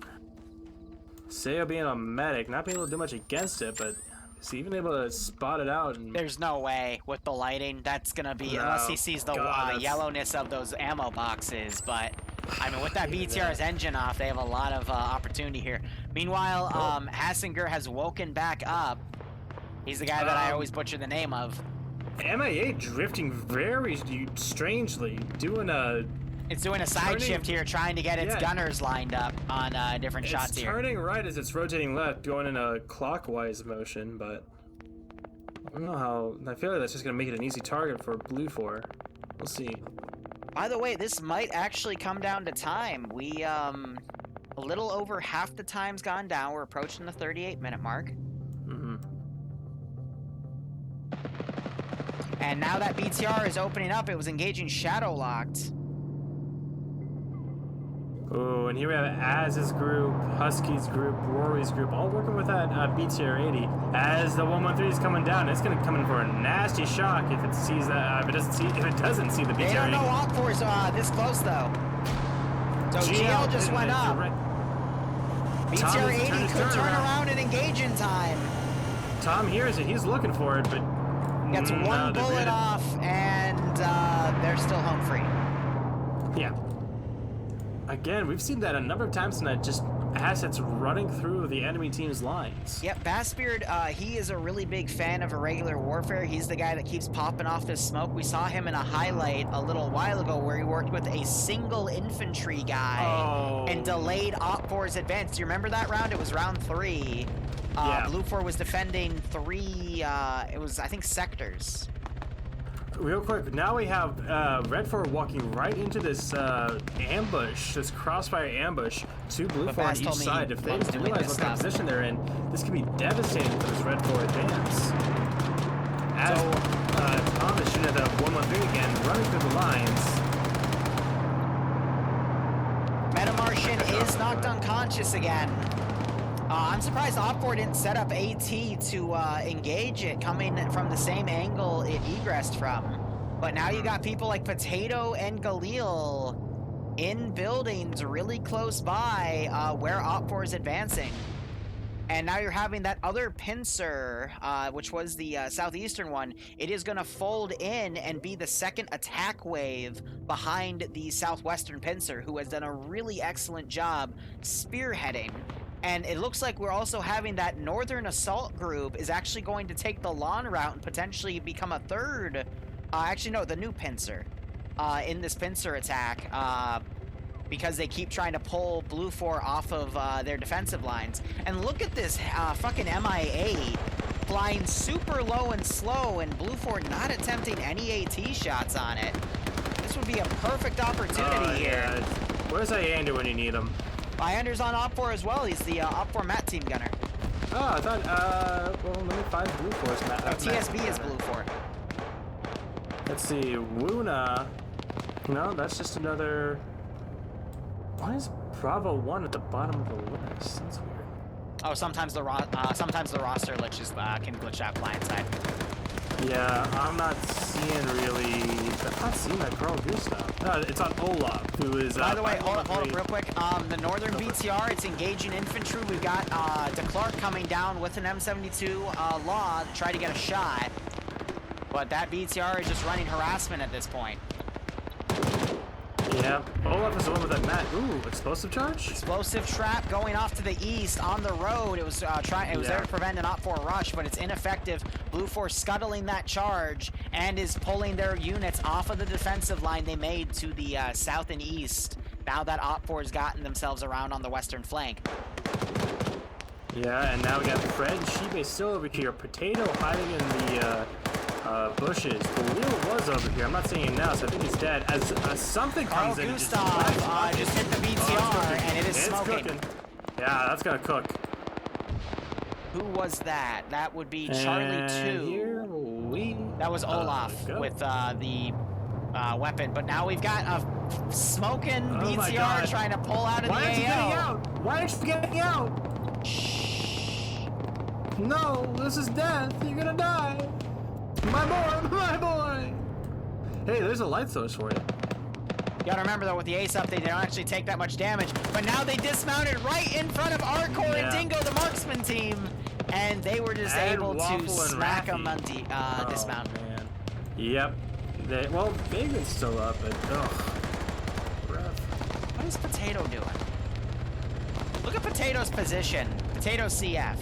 Sayo being a medic, not being able to do much against it, but is he even able to spot it out? And... There's no way with the lighting that's gonna be, unless he sees the yellowness of those ammo boxes. But I mean, with that BTR's engine off, they have a lot of opportunity here. Meanwhile, Hassinger has woken back up. He's the guy that I always butcher the name of. MI8 drifting very strangely, doing a... It's doing a side shift here, trying to get its gunners lined up on different shots here. It's turning right as it's rotating left, going in a clockwise motion, but I don't know how. I feel like that's just going to make it an easy target for BLUFOR. We'll see. By the way, this might actually come down to time. We, a little over half the time's gone down. We're approaching the 38-minute mark. Mm-hmm. And now that BTR is opening up, it was engaging shadow locked. Oh, and here we have Az's group, Husky's group, Rory's group, all working with that BTR 80. As the 113 is coming down, it's going to come in for a nasty shock if it sees that. If it doesn't see the BTR 80. They don't know OPFOR's this close though. So GL just went up. BTR 80 could turn around and engage in time. Tom hears it. He's looking for it, but gets one bullet off, and they're still home free. Yeah. Again, we've seen that a number of times tonight, just assets running through the enemy team's lines. Yep, Bassbeard, he is a really big fan of irregular warfare. He's the guy that keeps popping off this smoke. We saw him in a highlight a little while ago where he worked with a single infantry guy and delayed OPFOR's advance. Do you remember that round? It was round 3. BLUFOR was defending 3, it was, I think, sectors. Real quick, now we have Red4 walking right into this ambush, this crossfire ambush to BLUFOR on each side. If they realize what kind of position they're in, this could be devastating for this Red4 advance. As Tom is shooting at the 113 again, running through the lines. Metamartian is knocked unconscious again. I'm surprised OPFOR didn't set up AT to engage it coming from the same angle it egressed from. But now you got people like Potato and Galil in buildings really close by where OPFOR is advancing. And now you're having that other pincer, which was the southeastern one. It is going to fold in and be the second attack wave behind the southwestern pincer, who has done a really excellent job spearheading. And it looks like we're also having that northern assault group is actually going to take the lawn route and potentially become a third, actually no, the new pincer, in this pincer attack, because they keep trying to pull BLUFOR off of their defensive lines. And look at this fucking MI8 flying super low and slow, and BLUFOR not attempting any AT shots on it. This would be a perfect opportunity here. Where's Iander when you need him? Iander's on OPFOR as well. He's the OPFOR MAT team gunner. Oh, I thought, well, let me find BLUFOR's MAT. TSB is BLUFOR. Let's see, Wuna. No, that's just another... Why is Bravo 1 at the bottom of the list? That's weird. Oh, sometimes the roster can glitch out client side. Yeah, I'm not seeing that Carl Gustav. No, it's on Olaf, who is... By the way, hold up real quick. The northern BTR, it's engaging infantry. We've got DeClark coming down with an M72 Law to try to get a shot. But that BTR is just running harassment at this point. Yeah, Olaf is the one with that mat. Ooh, explosive charge? Explosive trap going off to the east on the road. It was there to prevent an OPFOR rush, but it's ineffective. BLUFOR scuttling that charge and is pulling their units off of the defensive line they made to the south and east Now that OPFOR's gotten themselves around on the western flank. Yeah, and now we got Fred and Shibe still over here. Potato hiding in the bushes. Balil was over here. I'm not seeing him now, so I think he's dead. As something comes in and just hit the BTR, and it is smoking. Cooking. Yeah, that's gonna cook. Who was that? That would be Charlie 2. That was Olaf with the weapon. But now we've got a smoking BTR trying to pull out of the AO. Why aren't you getting out? Why aren't you getting out? Shh. No, this is death. You're gonna die. My boy, my boy. Hey, there's a light source for you. You gotta remember though, with the ace up, they don't actually take that much damage. But now they dismounted right in front of Arcor and Dingo, the marksman team. And they were just able to smack them on dismount. Man. Yep. Well, Vagrant's still up, but what is Potato doing? Look at Potato's position. Potato CF.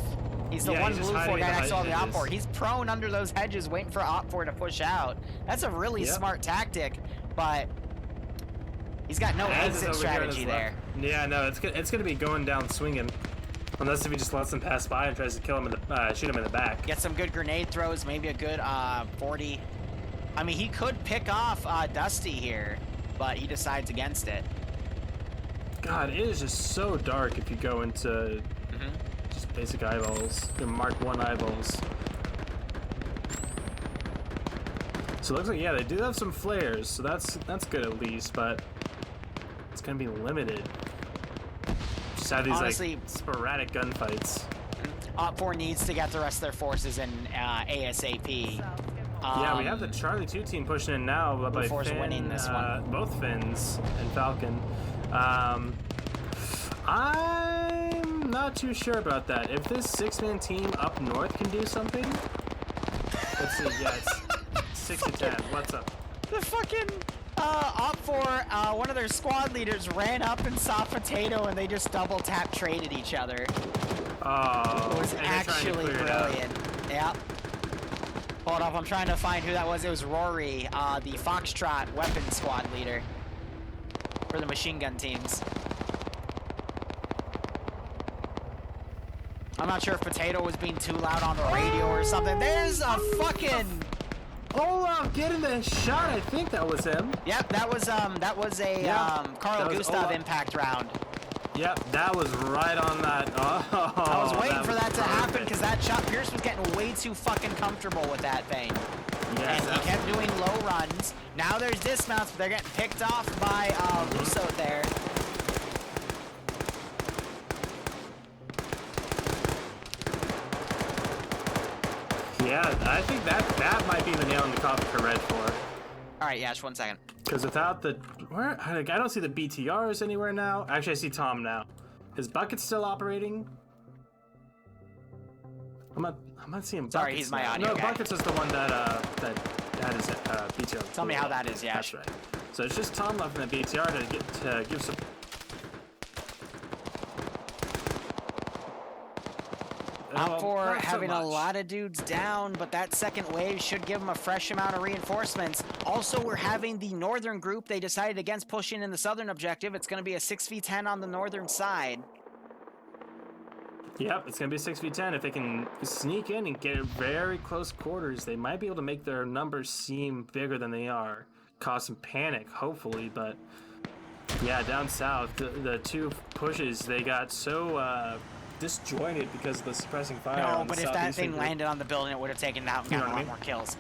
He's the one BLUFOIR guy next to the OPFOR. He's prone under those hedges waiting for OPFOR to push out. That's a really smart tactic, but he's got no exit strategy there. Yeah, no, it's gonna be going down swinging. Unless if he just lets them pass by and tries to kill him in the, shoot him in the back. Get some good grenade throws, maybe a good 40. I mean, he could pick off Dusty here, but he decides against it. God, it is just so dark if you go into just basic eyeballs, Mark 1 eyeballs. So it looks like, yeah, they do have some flares, so that's good at least, but it's gonna be limited. Just have these honestly, like sporadic gunfights. OPFOR needs to get the rest of their forces in ASAP. Yeah, we have the Charlie 2 team pushing in now, but by Finn, winning this one. Both Finns and Falcon. I'm not too sure about that. If this 6-man team up north can do something, let's see. Yes, 6 to 10. What's up? The fucking OPFOR, one of their squad leaders ran up and saw Potato, and they just double tap traded each other. Oh, it was actually brilliant. Yep. Hold up, I'm trying to find who that was. It was Rory, the Foxtrot weapon squad leader for the machine gun teams. I'm not sure if Potato was being too loud on the radio or something. There's a fucking Olaf getting the shot. I think that was him. Yep, that was a Carl Gustav impact round. Yep, that was right on that. Oh, I was waiting for that to happen because that shot, Pierce was getting way too fucking comfortable with that thing. Yes, and he kept doing low runs. Now there's dismounts, but they're getting picked off by Russo there. Yeah, I think that might be the nail in the coffin for Red 4. All right, Yash, 1 second. Because without the I don't see the BTRs anywhere now. Actually, I see Tom now. His bucket's still operating. I'm not seeing buckets. Sorry, he's my audio No, guy. buckets is the one that had his BTR. Tell me how that is, Yash. That's right. So it's just Tom left in the BTR to give some. OPFOR having a lot of dudes down, but that second wave should give them a fresh amount of reinforcements. Also, we're having the northern group. They decided against pushing in the southern objective. It's going to be a 6v10 on the northern side. Yep, it's going to be a 6v10. If they can sneak in and get very close quarters, they might be able to make their numbers seem bigger than they are. Cause some panic, hopefully, but yeah, down south, the two pushes, they got so disjointed because of the suppressing fire. No, but if that thing landed on the building, it would have taken it out and gotten a lot more kills.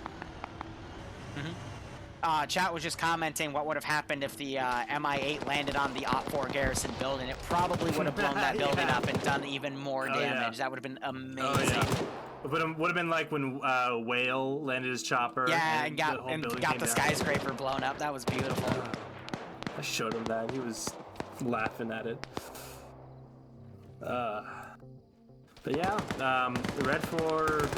Chat was just commenting what would have happened if the MI8 landed on the OPFOR garrison building. It probably would have blown that building up and done even more damage. That would have been amazing. But it would have been like when Whale landed his chopper. Yeah, and got the skyscraper blown up. That was beautiful. I showed him that. He was laughing at it. But yeah, the Red 4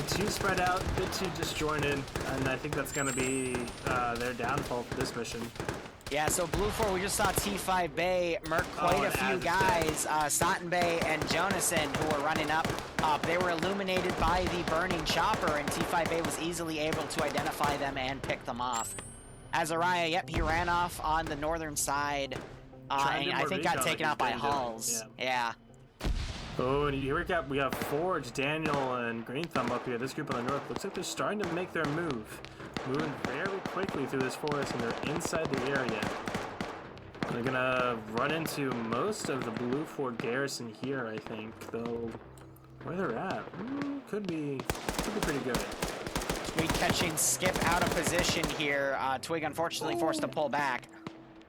too spread out, a bit too disjointed, and I think that's going to be their downfall for this mission. Yeah, so BLUFOIR, we just saw T5 Bay murk quite a few guys, Sotten Bay and Jonason, who were running up. They were illuminated by the burning chopper, and T5 Bay was easily able to identify them and pick them off. Azariah, yep, he ran off on the northern side. And I think got taken out by Hulls. Yeah. Oh, and here we got Forge, Daniel, and Green Thumb up here. This group on the north looks like they're starting to make their move. Moving very quickly through this forest, and they're inside the area. They're gonna run into most of the BLUFOR garrison here, I think. Though, where they're at, could be pretty good. Twig catching Skip out of position here. Twig unfortunately forced to pull back.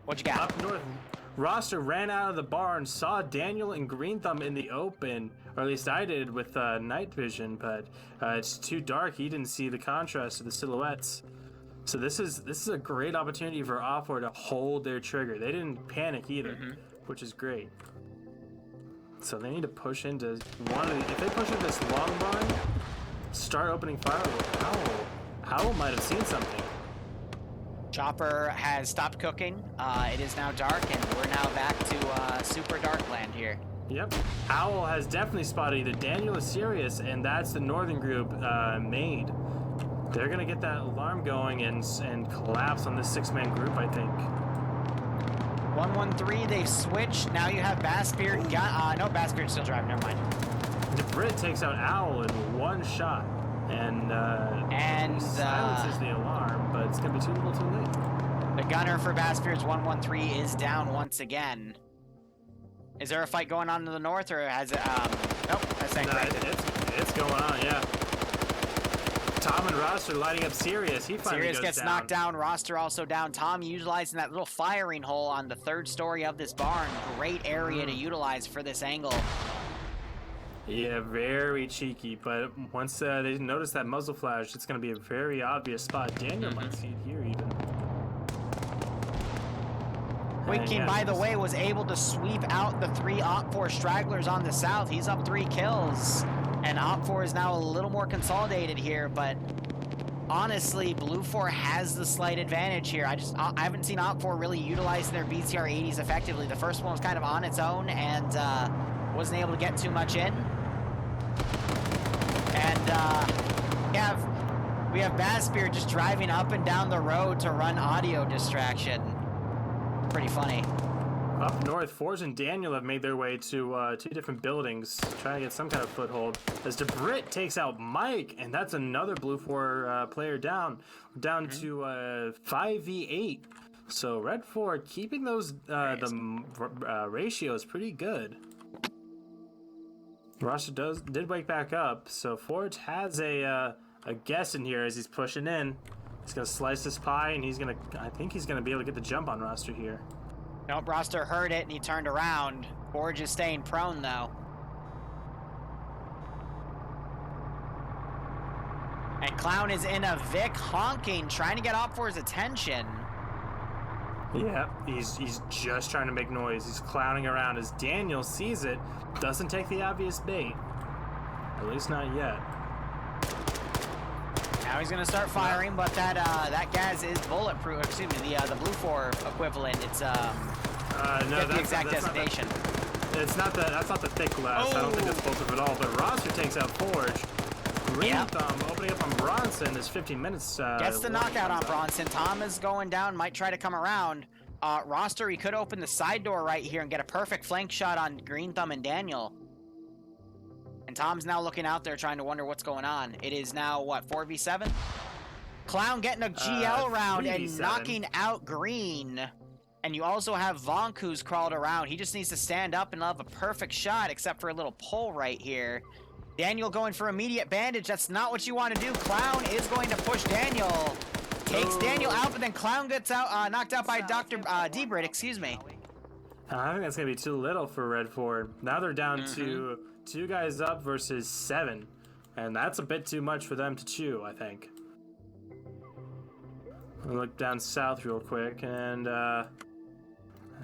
What you got? Up north, Roster ran out of the barn, saw Daniel and Green Thumb in the open, or at least I did with night vision, but it's too dark. He didn't see the contrast of the silhouettes. So this is a great opportunity for OPFOR to hold their trigger. They didn't panic either, which is great. So they need to push into if they push into this long barn, start opening fire with Howl. Howl might have seen something. Chopper has stopped cooking. It is now dark, and we're now back to super dark land here. Yep. Owl has definitely spotted either Daniel or Sirius, and that's the northern group made. They're going to get that alarm going and collapse on this 6-man group, I think. 113, they've switched. Now you have Bassbeard. No, Bassbeard's still driving. Never mind. DeBrit takes out Owl in one shot. And silences the alarm, but it's gonna be too little too late. The gunner for Bassbeard's 113 is down once again. Is there a fight going on to the north, or has it, nope, that's it's going on, yeah. Tom and Roster lighting up Sirius. He finally Sirius goes gets down. knocked down, Roster also down. Tom utilizing that little firing hole on the 3rd story of this barn. Great area to utilize for this angle. Yeah, very cheeky, but once they notice that muzzle flash, it's going to be a very obvious spot. Daniel might see it here even. Quaking, by the way, was able to sweep out the 3 OPFOR stragglers on the south. He's up 3 kills, and OPFOR is now a little more consolidated here, but honestly, BLUFOR has the slight advantage here. I haven't seen OPFOR really utilizing their BTR 80s effectively. The first one was kind of on its own and wasn't able to get too much in. And we have Bassbeard just driving up and down the road to run audio distraction. Pretty funny. Up north, Forge and Daniel have made their way to 2 different buildings, trying to get some kind of foothold. As DeBrit takes out Mike, and that's another BLUFOR player down to 5v8. So Red 4 keeping those the ratios pretty good. Roster did wake back up, so Forge has a guess in here as he's pushing in. He's gonna slice this pie, and I think he's gonna be able to get the jump on Roster here. Nope, Roster heard it and he turned around. Forge is staying prone though. And Clown is in a Vic honking, trying to get OPFOR's attention. Yeah, he's just trying to make noise. He's clowning around as Daniel sees it, doesn't take the obvious bait. At least not yet. Now he's gonna start firing, but that gas is bulletproof. Excuse me, the BLUFOR equivalent. It's no, that's the exact destination. That's not the thick glass. I don't think it's bulletproof at all. But Roster takes out Forge. Green Thumb opening up on Bronson is 15 minutes. Gets the knockout on Bronson. Tom is going down, might try to come around. Roster, he could open the side door right here and get a perfect flank shot on Green Thumb and Daniel. And Tom's now looking out there trying to wonder what's going on. It is now, what, 4v7? Clown getting a GL round and knocking out Green. And you also have Vonk who's crawled around. He just needs to stand up and have a perfect shot, except for a little pull right here. Daniel going for immediate bandage. That's not what you want to do. Clown is going to push Daniel. Takes Daniel out, but then Clown gets out, knocked out by Dr. DeBrit, excuse me. I think that's going to be too little for Red 4. Now they're down to 2 guys up versus 7. And that's a bit too much for them to chew, I think. I'll look down south real quick, and I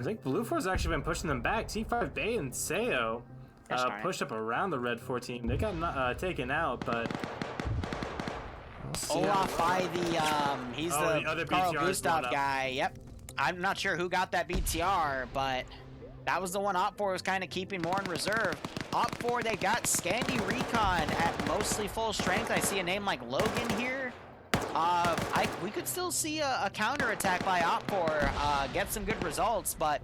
think BLUFOR's actually been pushing them back. T5 Bay and Seo pushed up around the Red 4 team. They got taken out, but Olaf by the he's the other Carl BTR Gustav guy. Yep. I'm not sure who got that BTR, but that was the one OPFOR was kind of keeping more in reserve. OPFOR, they got Scandi Recon at mostly full strength. I see a name like Logan here. We could still see a counterattack by OPFOR, get some good results, but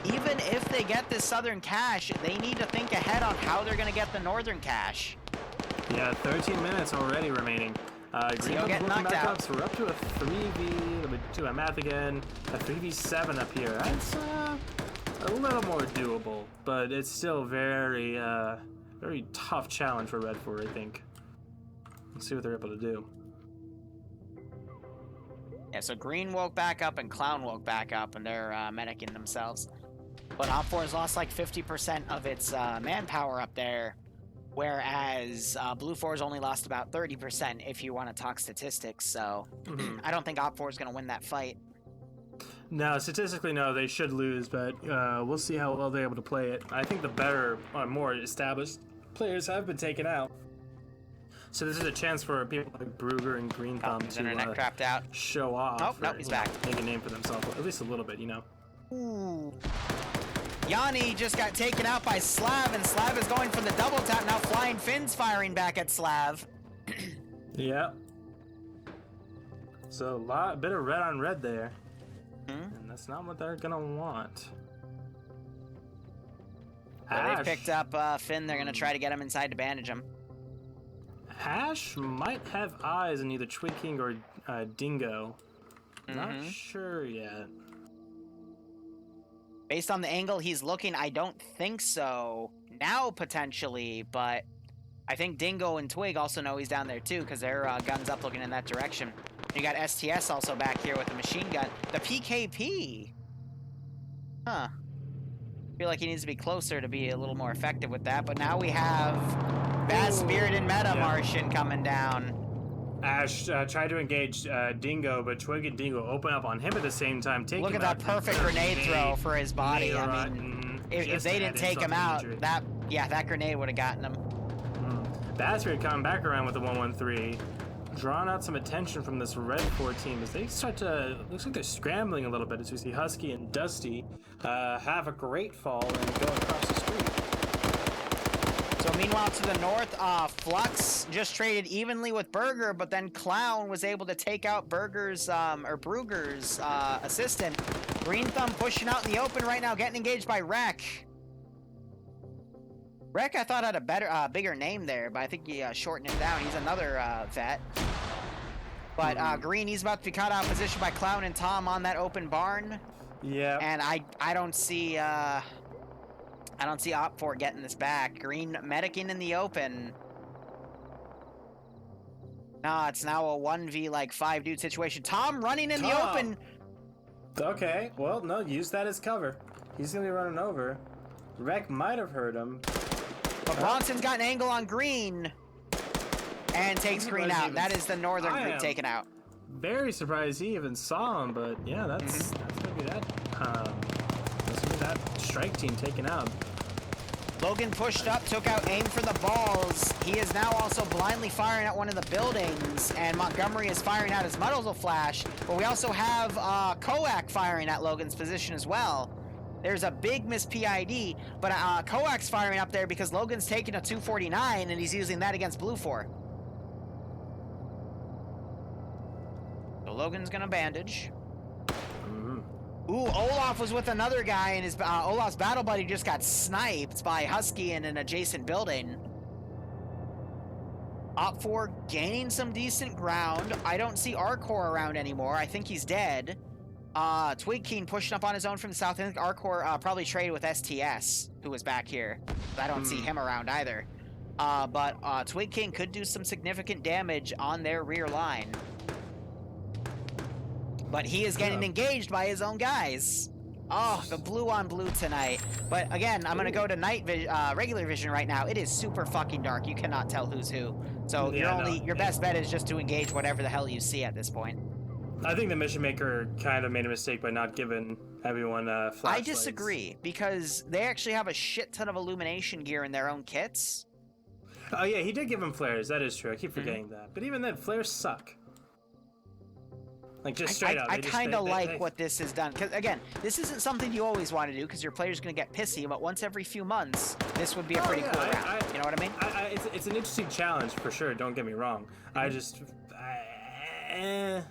even if they get this southern cache, they need to think ahead on how they're going to get the northern cache. Yeah, 13 minutes already remaining. Green you'll get looking knocked back out. up, so we're up to a 3v, let me do my math again, a 3v7 up here. That's a little more doable, but it's still very, very tough challenge for Red 4, I think. Let's see what they're able to do. Yeah, so Green woke back up and Clown woke back up, and they're medicing themselves. But OPFOR has lost like 50% of its manpower up there, whereas BLUFOIR's only lost about 30% if you want to talk statistics, so I don't think OPFOR is going to win that fight. No, statistically, no, they should lose, but we'll see how well they're able to play it. I think the better, more established players have been taken out. So this is a chance for people like Brugger and Green Thumb his internet crapped out. Show off. Oh, no, he's back. Make a name for themselves, at least a little bit, you know. Ooh. Yanni just got taken out by Slav, and Slav is going for the double tap. Now Flying Finn's firing back at Slav. Yeah. So a bit of red on red there. And that's not what they're gonna want. Yeah, they've picked up Finn. They're gonna try to get him inside to bandage him. Ash might have eyes on either Twig King or Dingo. Not sure yet. Based on the angle he's looking, I don't think so. Now, potentially, but I think Dingo and Twig also know he's down there, too, because their gun's up looking in that direction. You got STS also back here with the machine gun. The PKP! Huh. Feel like he needs to be closer to be a little more effective with that, but now we have Bad Spirit and Meta Martian coming down. Ash tried to engage Dingo, but Twig and Dingo open up on him at the same time. Look at that perfect grenade throw for his body. I mean, if they didn't take him out, that grenade would have gotten him. Bad Spirit coming back around with the 113. Drawing out some attention from this Red 4 team as they start to, looks like they're scrambling a little bit as we see Husky and Dusty have a great fall and go across the street. So meanwhile to the north, Flux just traded evenly with Burger, but then Clown was able to take out Burger's, or Brugger's assistant. Green Thumb pushing out in the open right now, getting engaged by Rek. Rek, I thought had a better, bigger name there, but I think he shortened him down. He's another vet. But Green, he's about to be caught out of position by Clown and Tom on that open barn. Yeah. And I don't see OPFOR getting this back. Green medicing in the open. No, it's now a 1v like 5 dude situation. Tom running in the open. Okay, well, no, use that as cover. He's gonna be running over. Rek might have heard him. But Bronson's got an angle on Green. And takes Green out. That is the northern group taken out. Very surprised he even saw him, but yeah, that's gonna be that strike team taken out. Logan pushed up, took out aim for the balls. He is now also blindly firing at one of the buildings, and Montgomery is firing out his muzzle flash. But we also have Koak firing at Logan's position as well. There's a big miss PID, but Koak's firing up there because Logan's taking a 249, and he's using that against BLUFOIR. So Logan's gonna bandage. Ooh, Olaf was with another guy, and his Olaf's battle buddy just got sniped by Husky in an adjacent building. OPFOR gaining some decent ground. I don't see Arcor around anymore. I think he's dead. Twig King pushing up on his own from the south. I think Arcor probably traded with STS, who was back here. I don't see him around either. But Twig King could do some significant damage on their rear line. But he is getting engaged by his own guys. Oh, the blue on blue tonight. But again, I'm gonna go to night regular vision right now. It is super fucking dark. You cannot tell who's who. So your best bet is just to engage whatever the hell you see at this point. I think the mission maker kind of made a mistake by not giving everyone flashlights. I disagree, because they actually have a shit ton of illumination gear in their own kits. Oh yeah, he did give him flares. That is true. I keep forgetting that. But even then, flares suck. Like, just straight up. I kind of like what this has done. Because, again, this isn't something you always want to do because your player's going to get pissy, but once every few months, this would be a pretty cool round. You know what I mean? It's an interesting challenge, for sure. Don't get me wrong. I just... I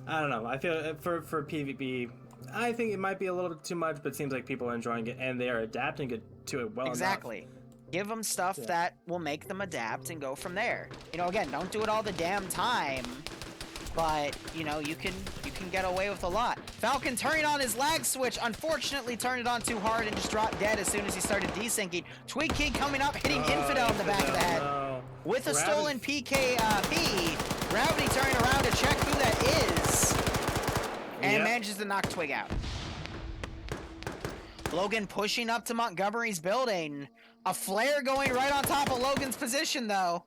don't know. I feel for PvP, I think it might be a little bit too much, but it seems like people are enjoying it and they are adapting to it well Exactly. enough. Give them stuff that will make them adapt and go from there. You know, again, don't do it all the damn time, but you know, you can get away with a lot. Falcon turning on his lag switch, unfortunately turned it on too hard and just dropped dead as soon as he started desyncing. Twig King coming up, hitting Infidel in the back of the head. With a stolen PKP, Gravity turning around to check who that is, and manages to knock Twig out. Logan pushing up to Montgomery's building. A flare going right on top of Logan's position, though.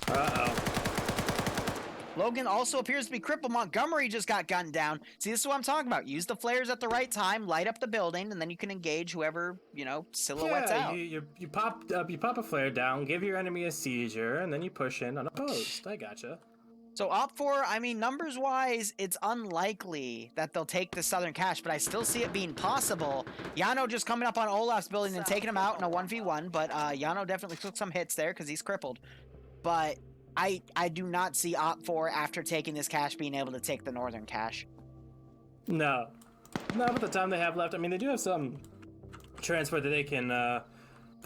Uh-oh. Logan also appears to be crippled. Montgomery just got gunned down. See, this is what I'm talking about. Use the flares at the right time, light up the building, and then you can engage whoever, you know, silhouettes out. You pop a flare down, give your enemy a seizure, and then you push in unopposed. I gotcha. So OPFOR, I mean, numbers-wise, it's unlikely that they'll take the Southern Cache, but I still see it being possible. Yano just coming up on Olaf's building and taking him out in a 1v1, but Yano definitely took some hits there because he's crippled. But I do not see OPFOR, after taking this cache, being able to take the Northern Cache. No. Not with the time they have left. I mean, they do have some transport that they can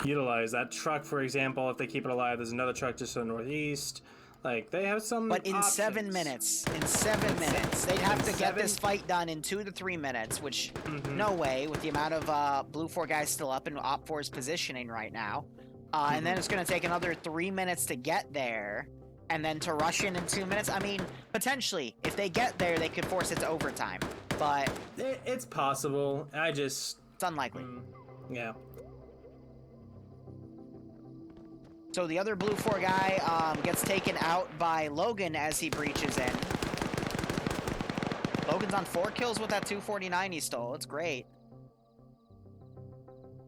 utilize. That truck, for example, if they keep it alive, there's another truck just to the northeast. Like, they have some But in options. 7 minutes, they'd have to get this fight done in 2 to 3 minutes, which no way with the amount of BLUFOR guys still up in OPFOR's positioning right now. And then it's going to take another 3 minutes to get there, and then to rush in 2 minutes. I mean, potentially, if they get there, they could force it to overtime, but... It's possible. It's unlikely. Yeah. So the other BLUFOR guy gets taken out by Logan as he breaches in. Logan's on 4 kills with that 249 he stole. It's great.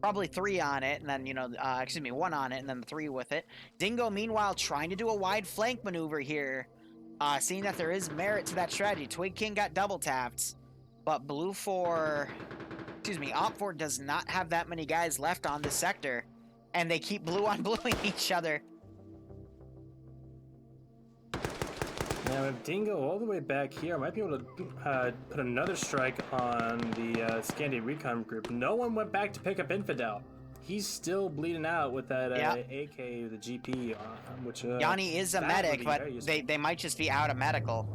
Probably 3 on it, and then, you know, 1 on it, and then 3 with it. Dingo, meanwhile, trying to do a wide flank maneuver here. Seeing that there is merit to that strategy. Twig King got double tapped, but OPFOR does not have that many guys left on this sector. And they keep blue on bluing each other. Now, if Dingo all the way back here, I might be able to put another strike on the Scandi Recon group. No one went back to pick up Infidel. He's still bleeding out with that AK, the GP, which... Yanni is a medic, but they might just be out of medical.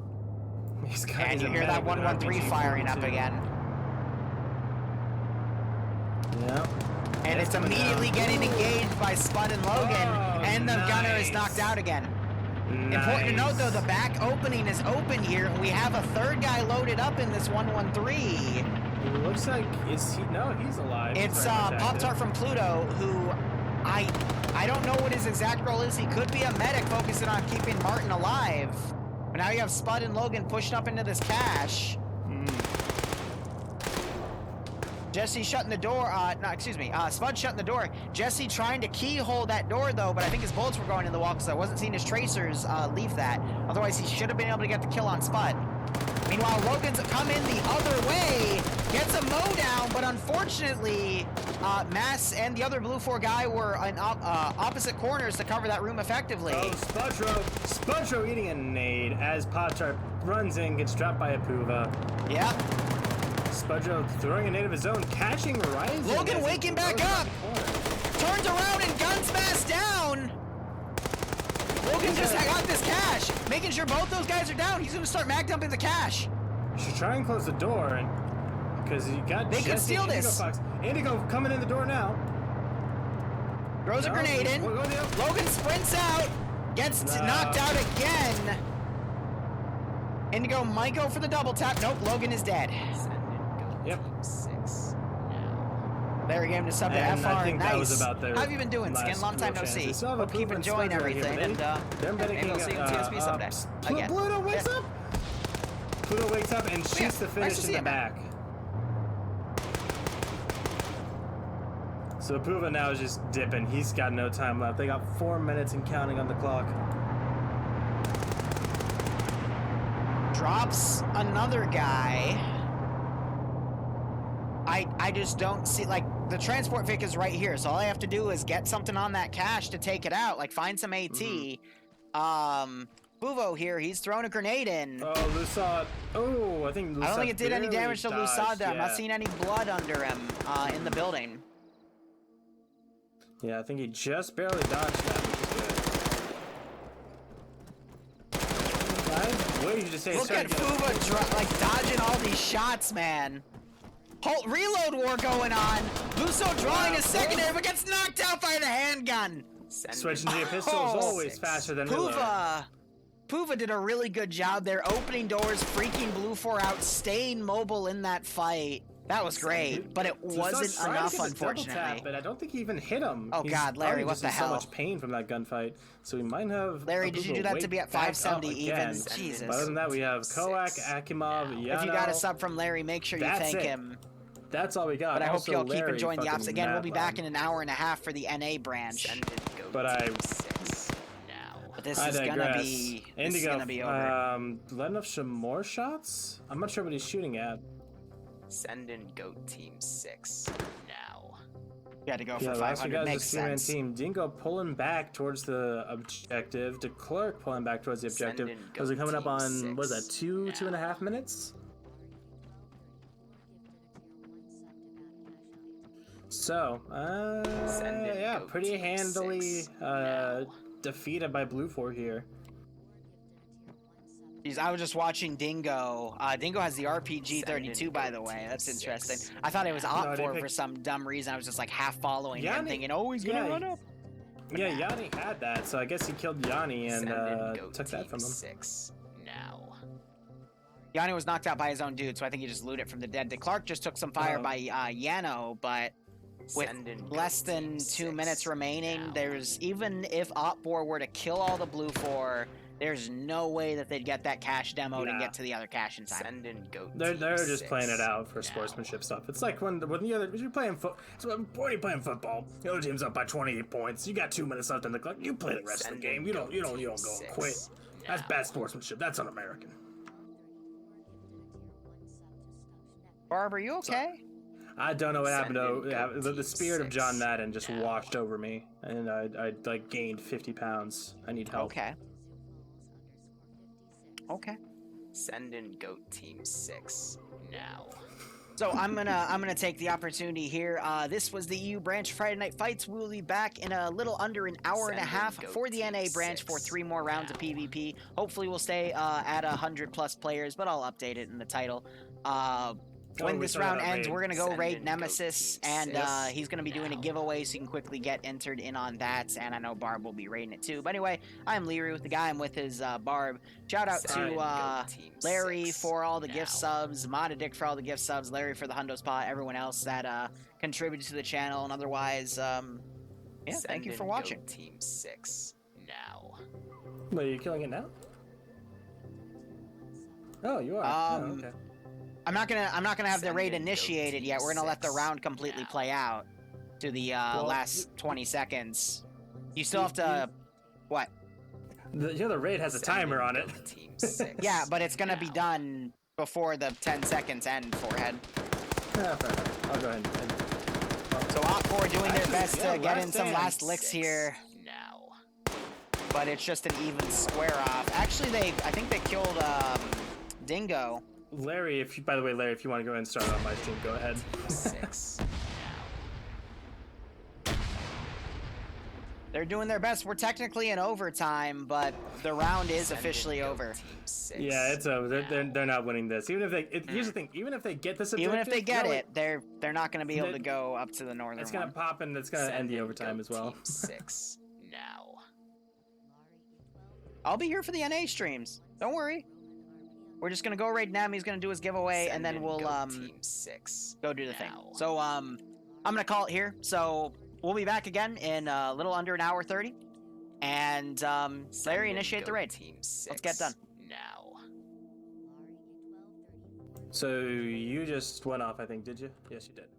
And you hear that 113 firing up again. Yeah. And it's immediately getting engaged by Spud and Logan, and the gunner is knocked out again. Important to note, though, the back opening is open here. We have a third guy loaded up in this 113. Looks like, he's alive. It's Pop-Tart from Pluto, who I don't know what his exact role is. He could be a medic focusing on keeping Martin alive. But now you have Spud and Logan pushing up into this cache. Jesse shutting the door, Spud shutting the door. Jesse trying to keyhole that door, though, but I think his bullets were going in the wall because I wasn't seeing his tracers leave that. Otherwise, he should have been able to get the kill on Spud. Meanwhile, Logan's come in the other way, gets a mow down, but unfortunately, Mass and the other BLUFOR guy were in opposite corners to cover that room effectively. Oh, Spudro eating a nade as Pop-Tart runs in, gets dropped by a Puva. Yep. Spudro throwing a nade of his own, catching Ryzen. Logan waking back up! Turns around and guns Mass down! Logan just got this cache, making sure both those guys are down. He's gonna start mag dumping the cache. You should try and close the door, and because you got they could steal this. Indigo coming in the door now. Throws a grenade in. Logan sprints out, gets knocked out again. Indigo might go for the double tap. Nope, Logan is dead. Yep. 6. There we go to sub to And FR. I think Nice. that was about their How have you been doing, Skin? Long time no see. Hope you keep enjoying everything. And maybe we'll see you in TSP someday. Again. Pluto wakes up. Pluto wakes up and shoots the finish in the back. So Puva now is just dipping. He's got no time left. They got 4 minutes and counting on the clock. Drops another guy. I just don't see, like, the transport Vic is right here, so all I have to do is get something on that cache to take it out, like find some AT. Buvo here. He's throwing a grenade in. Oh, Lusat. Oh, I think Lusat I don't think it did any barely damage to dodged, Lusat there. I'm yeah. not seeing any blood under him in the building. Yeah, I think he just barely dodged that, which is good. I waited you to say. Look at Fuva like dodging all these shots, man. Whole reload war going on. Luso drawing a secondary, but gets knocked out by the handgun. Switching to your pistol is always faster than reload. Puva did a really good job there, opening doors, freaking BLUFOR out, staying mobile in that fight. That was great, but it wasn't enough, unfortunately. Tap, but I don't think he even hit him. Oh God, Larry, what the hell? So much pain from that gunfight, so we might have. Larry, did you do that to be at 570 even? Jesus. But other than that, we have Koak, Akimov, Yano. If you got a sub from Larry, make sure you thank him. That's all we got. But I hope y'all keep enjoying the ops. Again, we'll be back in an hour and a half for the NA branch. But this is gonna be over. Letting off some more shots? I'm not sure what he's shooting at. Send in Goat Team 6 now. You had to go for 500. Makes sense. Team Dingo pulling back towards the objective. DeClerc pulling back towards the objective. Because we're coming up on, what is that, 2.5 minutes? So, yeah, pretty handily defeated by BLUFOR here. Jeez, I was just watching Dingo. Dingo has the RPG-32, by the way. That's interesting. I thought it was OPFOR for some dumb reason. I was just like half following him, thinking, oh, he's gonna run up. Yeah, Yanni had that, so I guess he killed Yanni and took that from him. Yanni was knocked out by his own dude, so I think he just looted it from the dead. DeClerc just took some fire by Yano, but with less than 2 minutes remaining, there's, even if OPFOR were to kill all the BLUFOR, there's no way that they'd get that cache demoed and get to the other cache in time. They're just playing it out for sportsmanship stuff. It's like when the other, you're playing when you're playing football, the other team's up by 28 points. You got 2 minutes left in the clock. You play the rest of the game. You don't go and quit. That's bad sportsmanship. That's un-American. Barb, are you okay? I don't know what happened to the spirit of John Madden just washed over me, and I like gained 50 pounds. I need help. Okay. Send in Goat Team 6 now. So I'm gonna take the opportunity here. This was the EU branch Friday Night Fights. We will be back in a little under an hour and a half for the NA branch for 3 more rounds of PvP. Hopefully we'll stay at 100+ players, but I'll update it in the title. When this round ends, we're going to go raid Nemesis, and he's going to be doing a giveaway, so you can quickly get entered in on that, and I know Barb will be raiding it too. But anyway, I'm Liru, the guy I'm with is Barb. Shout out to Larry for all the gift subs, Modadick for all the gift subs, Larry for the Hundo Spot, everyone else that contributed to the channel, and otherwise, yeah, thank you for watching. Team 6 now. Wait, are you killing it now? Oh, you are. Okay. I'm not gonna have the raid initiated yet. We're gonna let the round completely play out to the last 20 seconds. You still have to what? The raid has a timer on it. Yeah, but it's gonna be done before the 10 seconds end. Forehead. Yeah, fair enough. I'll go ahead. So OPFOR doing their best to get in some last licks here. But it's just an even square off. Actually, I think they killed Dingo. Larry, by the way, Larry, if you want to go ahead and start on my stream, go ahead. 6 They're doing their best. We're technically in overtime, but the round is officially over. Yeah, it's over. They're not winning this. Even if here's the thing. Even if they get this objective, even if they get it, they're not going to be able to go up to the northern. It's going to pop and it's going to end the overtime as well. 6 now. I'll be here for the NA streams. Don't worry. We're just gonna go raid Nem. He's gonna do his giveaway, and then we'll go do the thing. So I'm gonna call it here. So we'll be back again in a little under an hour 30, and Larry, initiate the raid. Let's get done. Now. So you just went off, I think, did you? Yes, you did.